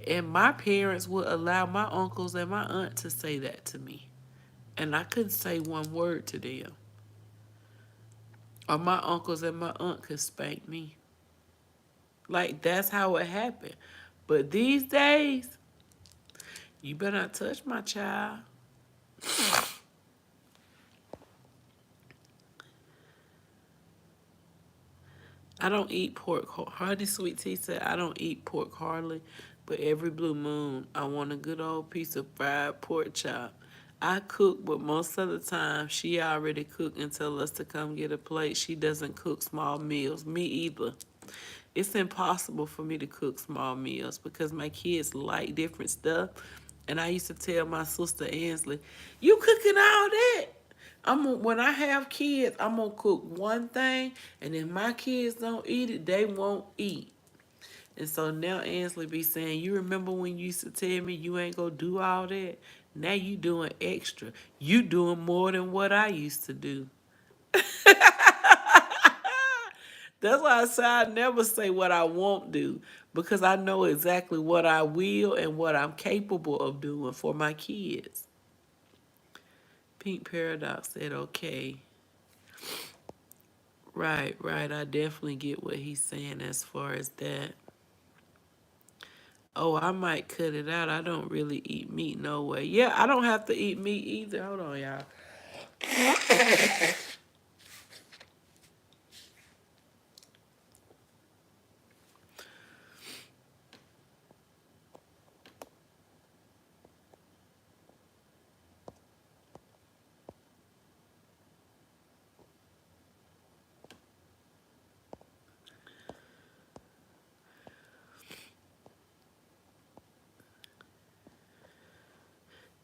and my parents would allow my uncles and my aunt to say that to me. And I couldn't say one word to them. Or my uncles and my aunt could spank me. Like, that's how it happened. But these days, you better not touch my child. I don't eat pork. Hardy Sweet Tea said, I don't eat pork hardly, but every blue moon, I want a good old piece of fried pork chop. I cook, but most of the time, she already cooked and tell us to come get a plate. She doesn't cook small meals. Me either. It's impossible for me to cook small meals because my kids like different stuff. And I used to tell my sister Ansley, you cooking all that? When I have kids, I'm gonna cook one thing, and if my kids don't eat it, they won't eat. And so now Ansley be saying, you remember when you used to tell me you ain't gonna do all that? Now you doing extra. You doing more than what I used to do. That's why I say I never say what I won't do because I know exactly what I will and what I'm capable of doing for my kids. Pink Paradox said, okay. Right, right. I definitely get what he's saying as far as that. Oh, I might cut it out. I don't really eat meat no way. Yeah, I don't have to eat meat either. Hold on, y'all.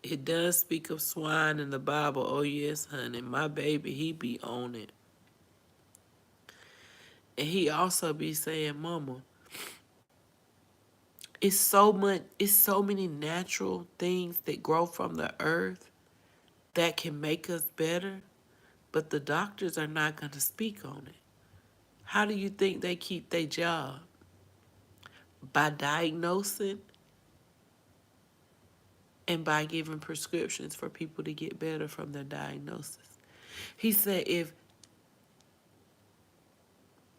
It does speak of swine in the Bible. Oh, yes, honey. My baby, he be on it. And he also be saying, Mama, it's so many natural things that grow from the earth that can make us better, but the doctors are not going to speak on it. How do you think they keep their job? By diagnosing and by giving prescriptions for people to get better from their diagnosis. He said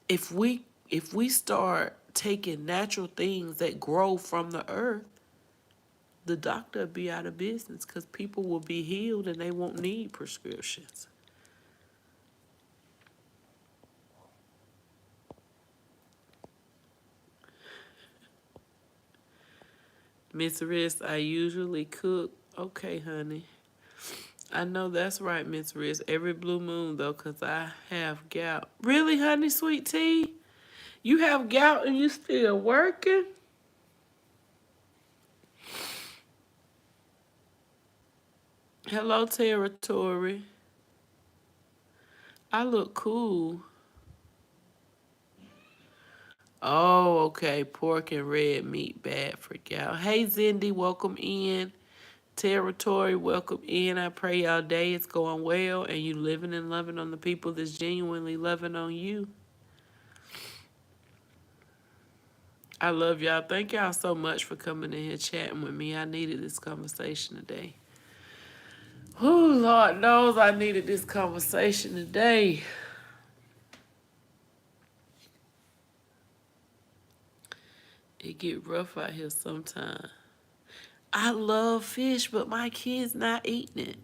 if we start taking natural things that grow from the earth, the doctor will be out of business because people will be healed and they won't need prescriptions. Miss Riss, I usually cook. Okay, honey. I know that's right, Miss Riss. Every blue moon, though, because I have gout. Really, honey, sweet tea? You have gout and you still working? Hello, Territory. I look cool. Oh, okay. Pork and red meat bad for gout. Hey, Zindy, welcome in. Territory, welcome in. I pray y'all day is going well and you living and loving on the people that's genuinely loving on you. I love y'all. Thank y'all so much for coming in here chatting with me. I needed this conversation today. Oh, Lord knows I needed this conversation today. It get rough out here sometimes. I love fish, but my kids not eating it.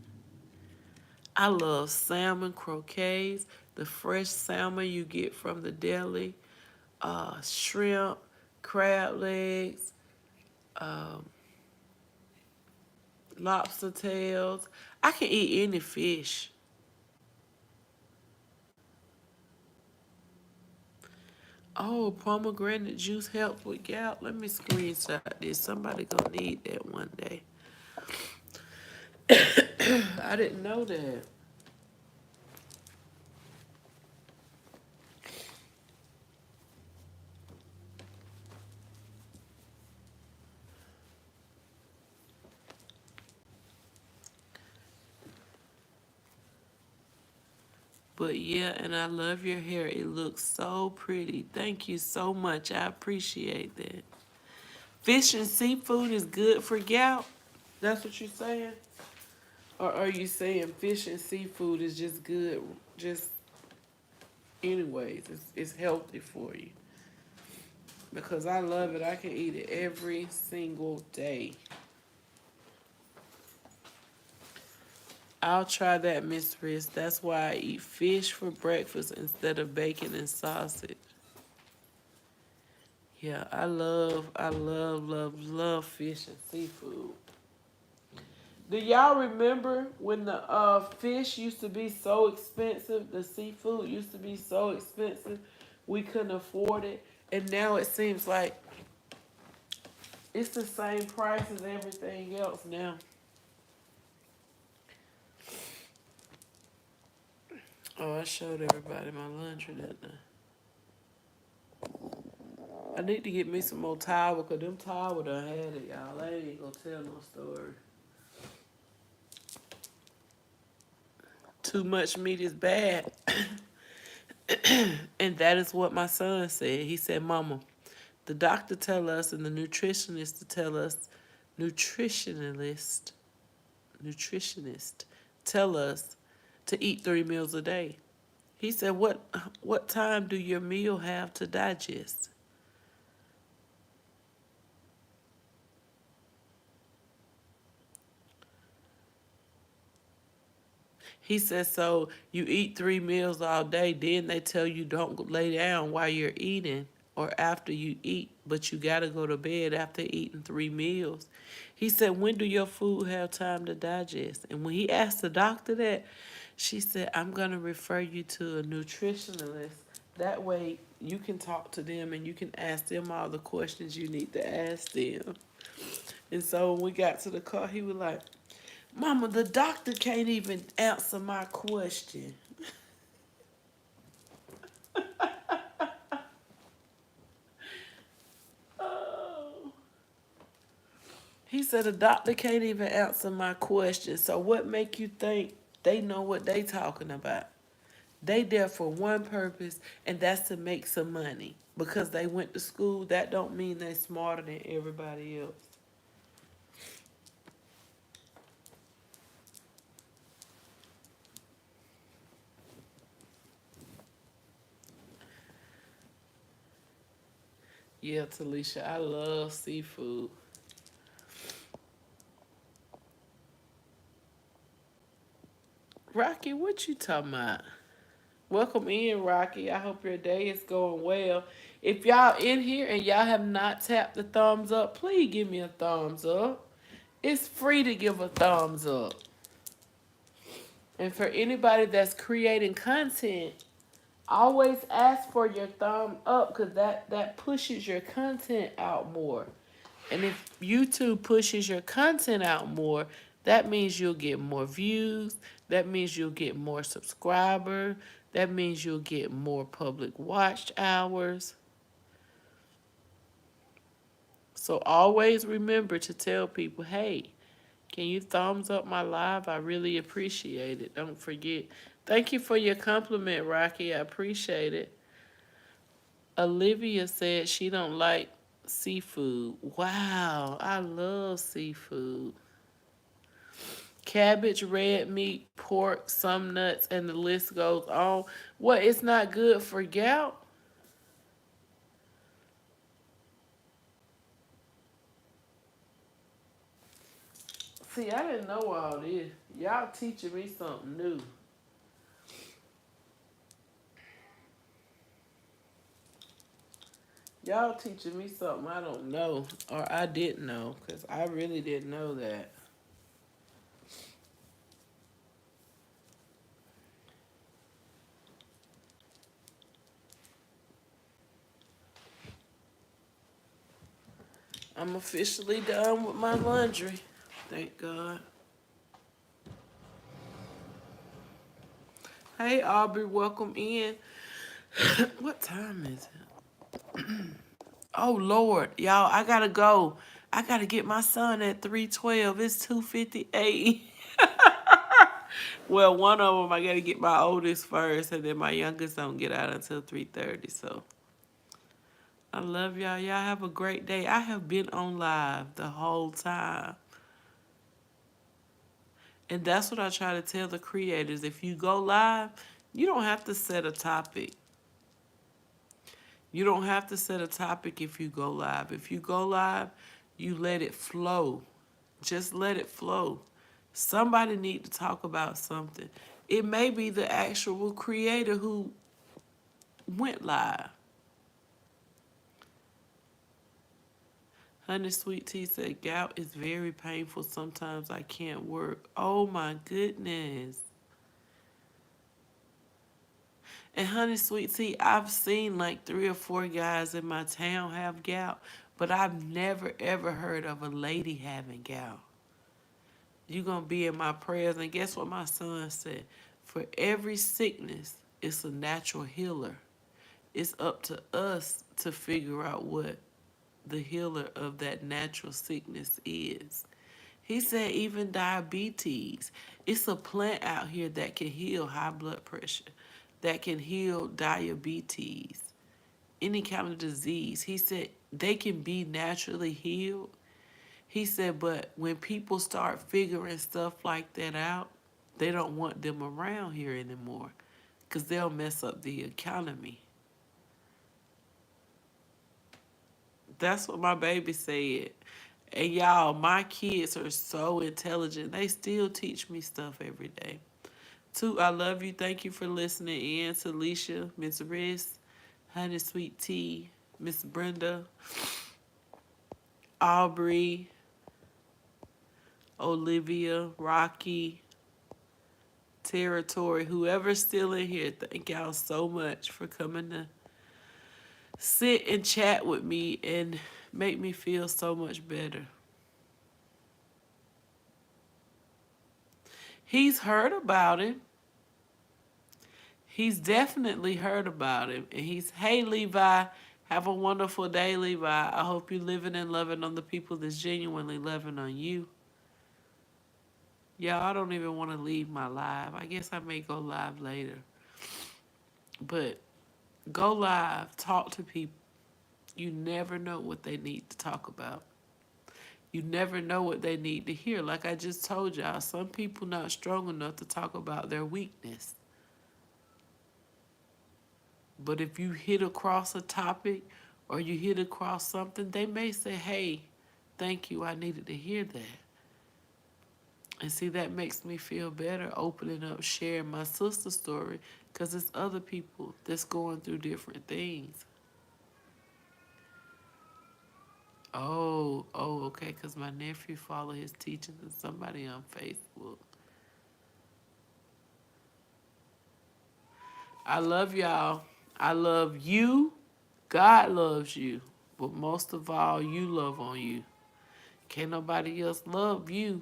I love salmon croquets, the fresh salmon you get from the deli, shrimp, crab legs, um, lobster tails. I can eat any fish. Oh, pomegranate juice helps with gout. Let me screenshot this. Somebody gonna need that one day. I didn't know that. But yeah, and I love your hair. It looks so pretty. Thank you so much. I appreciate that. Fish and seafood is good for gout. That's what you're saying? Or are you saying fish and seafood is just good, just anyways? It's healthy for you. Because I love it. I can eat it every single day. I'll try that, Miss Riz. That's why I eat fish for breakfast instead of bacon and sausage. Yeah, love fish and seafood. Do y'all remember when the fish used to be so expensive? The seafood used to be so expensive, we couldn't afford it, and now it seems like it's the same price as everything else now. Oh, I showed everybody my laundry, didn't I? I need to get me some more towel because them towel done had it, y'all. I ain't gonna tell no story. Too much meat is bad. And that is what my son said. He said, Mama, the doctor tell us and the nutritionist to tell us, nutritionalist, nutritionist tell us to eat 3 meals a day. He said, what time do your meal have to digest? He said, so you eat 3 meals all day, then they tell you don't lay down while you're eating or after you eat, but you got to go to bed after eating 3 meals. He said, when do your food have time to digest? And when he asked the doctor that, she said, I'm going to refer you to a nutritionalist. That way you can talk to them and you can ask them all the questions you need to ask them. And so when we got to the car, he was like, Mama, the doctor can't even answer my question. Oh. He said the doctor can't even answer my question. So what make you think they know what they talking about? They there for one purpose, and that's to make some money. Because they went to school, that don't mean they smarter than everybody else. Yeah, Talisha, I love seafood. Rocky, what you talking about? Welcome in, Rocky. I hope your day is going well. If y'all in here and y'all have not tapped the thumbs up, please give me a thumbs up. It's free to give a thumbs up. And for anybody that's creating content, always ask for your thumb up because that pushes your content out more. And if YouTube pushes your content out more, that means you'll get more views. That means you'll get more subscribers. That means you'll get more public watch hours. So always remember to tell people, hey, can you thumbs up my live? I really appreciate it. Don't forget. Thank you for your compliment, Rocky. I appreciate it. Olivia said she don't like seafood. Wow, I love seafood. Cabbage, red meat, pork, some nuts, and the list goes on. What, it's not good for gout? See, I didn't know all this. Y'all teaching me something new. Y'all teaching me something I don't know, or I didn't know, because I really didn't know that. I'm officially done with my laundry. Thank God. Hey, Aubrey, welcome in. What time is it? Oh, Lord. Y'all, I got to go. I got to get my son at 3:12. It's 2:58. Well, one of them I got to get my oldest first, and then my youngest don't get out until 3:30. So I love y'all. Y'all have a great day. I have been on live the whole time. And that's what I try to tell the creators. If you go live, you don't have to set a topic. You don't have to set a topic if you go live. If you go live, you let it flow. Just let it flow. Somebody need to talk about something. It may be the actual creator who went live. Honey Sweet Tea said, gout is very painful. Sometimes I can't work. Oh my goodness. And Honey Sweet Tea, I've seen like 3 or 4 guys in my town have gout, but I've never ever heard of a lady having gout. You're going to be in my prayers. And guess what my son said? For every sickness, it's a natural healer. It's up to us to figure out what the healer of that natural sickness is. He said even diabetes. It's a plant out here that can heal high blood pressure, that can heal diabetes, any kind of disease. He said they can be naturally healed. He said, but when people start figuring stuff like that out, they don't want them around here anymore because they'll mess up the economy. That's what my baby said. And y'all, my kids are so intelligent. They still teach me stuff every day. Too, I love you. Thank you for listening in. To Alicia, Miss Riz, Honey Sweet Tea, Miss Brenda, Aubrey, Olivia, Rocky, Territory, whoever's still in here, thank y'all so much for coming to sit and chat with me and make me feel so much better. He's heard about him. He's definitely heard about him. And he's, hey, Levi, have a wonderful day, Levi. I hope you're living and loving on the people that's genuinely loving on you. Y'all, I don't even want to leave my live. I guess I may go live later. But go live, talk to people. You never know what they need to talk about. You never know what they need to hear. Like I just told y'all, some people not strong enough to talk about their weakness. But if you hit across a topic or you hit across something, they may say, hey, thank you, I needed to hear that. And see, that makes me feel better opening up, sharing my sister's story, because it's other people that's going through different things. Oh, okay, because my nephew followed his teachings and somebody on Facebook. I love y'all. I love you. God loves you. But most of all, you love on you. Can't nobody else love you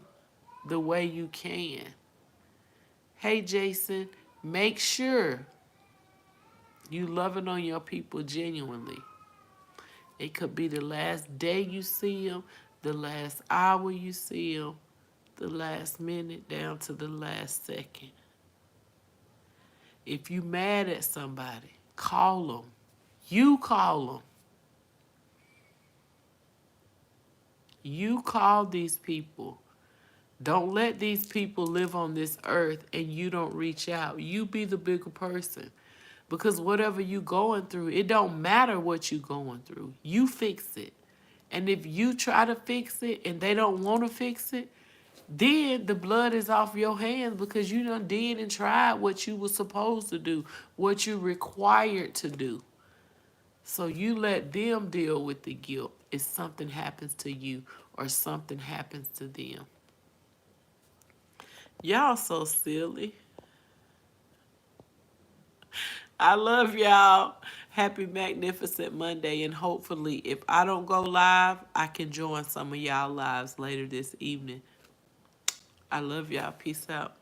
the way you can. Hey, Jason, make sure you loving on your people genuinely. It could be the last day you see them, the last hour you see them, the last minute down to the last second. If you mad at somebody, call them. You call them. You call these people. Don't let these people live on this earth and you don't reach out. You be the bigger person. Because whatever you going through, it don't matter what you going through. You fix it. And if you try to fix it and they don't want to fix it, Then the blood is off your hands because you done did and tried what you were supposed to do, what you required to do. So you let them deal with the guilt if something happens to you or something happens to them. Y'all so silly. I love y'all. Happy Magnificent Monday. And hopefully, if I don't go live, I can join some of y'all lives later this evening. I love y'all. Peace out.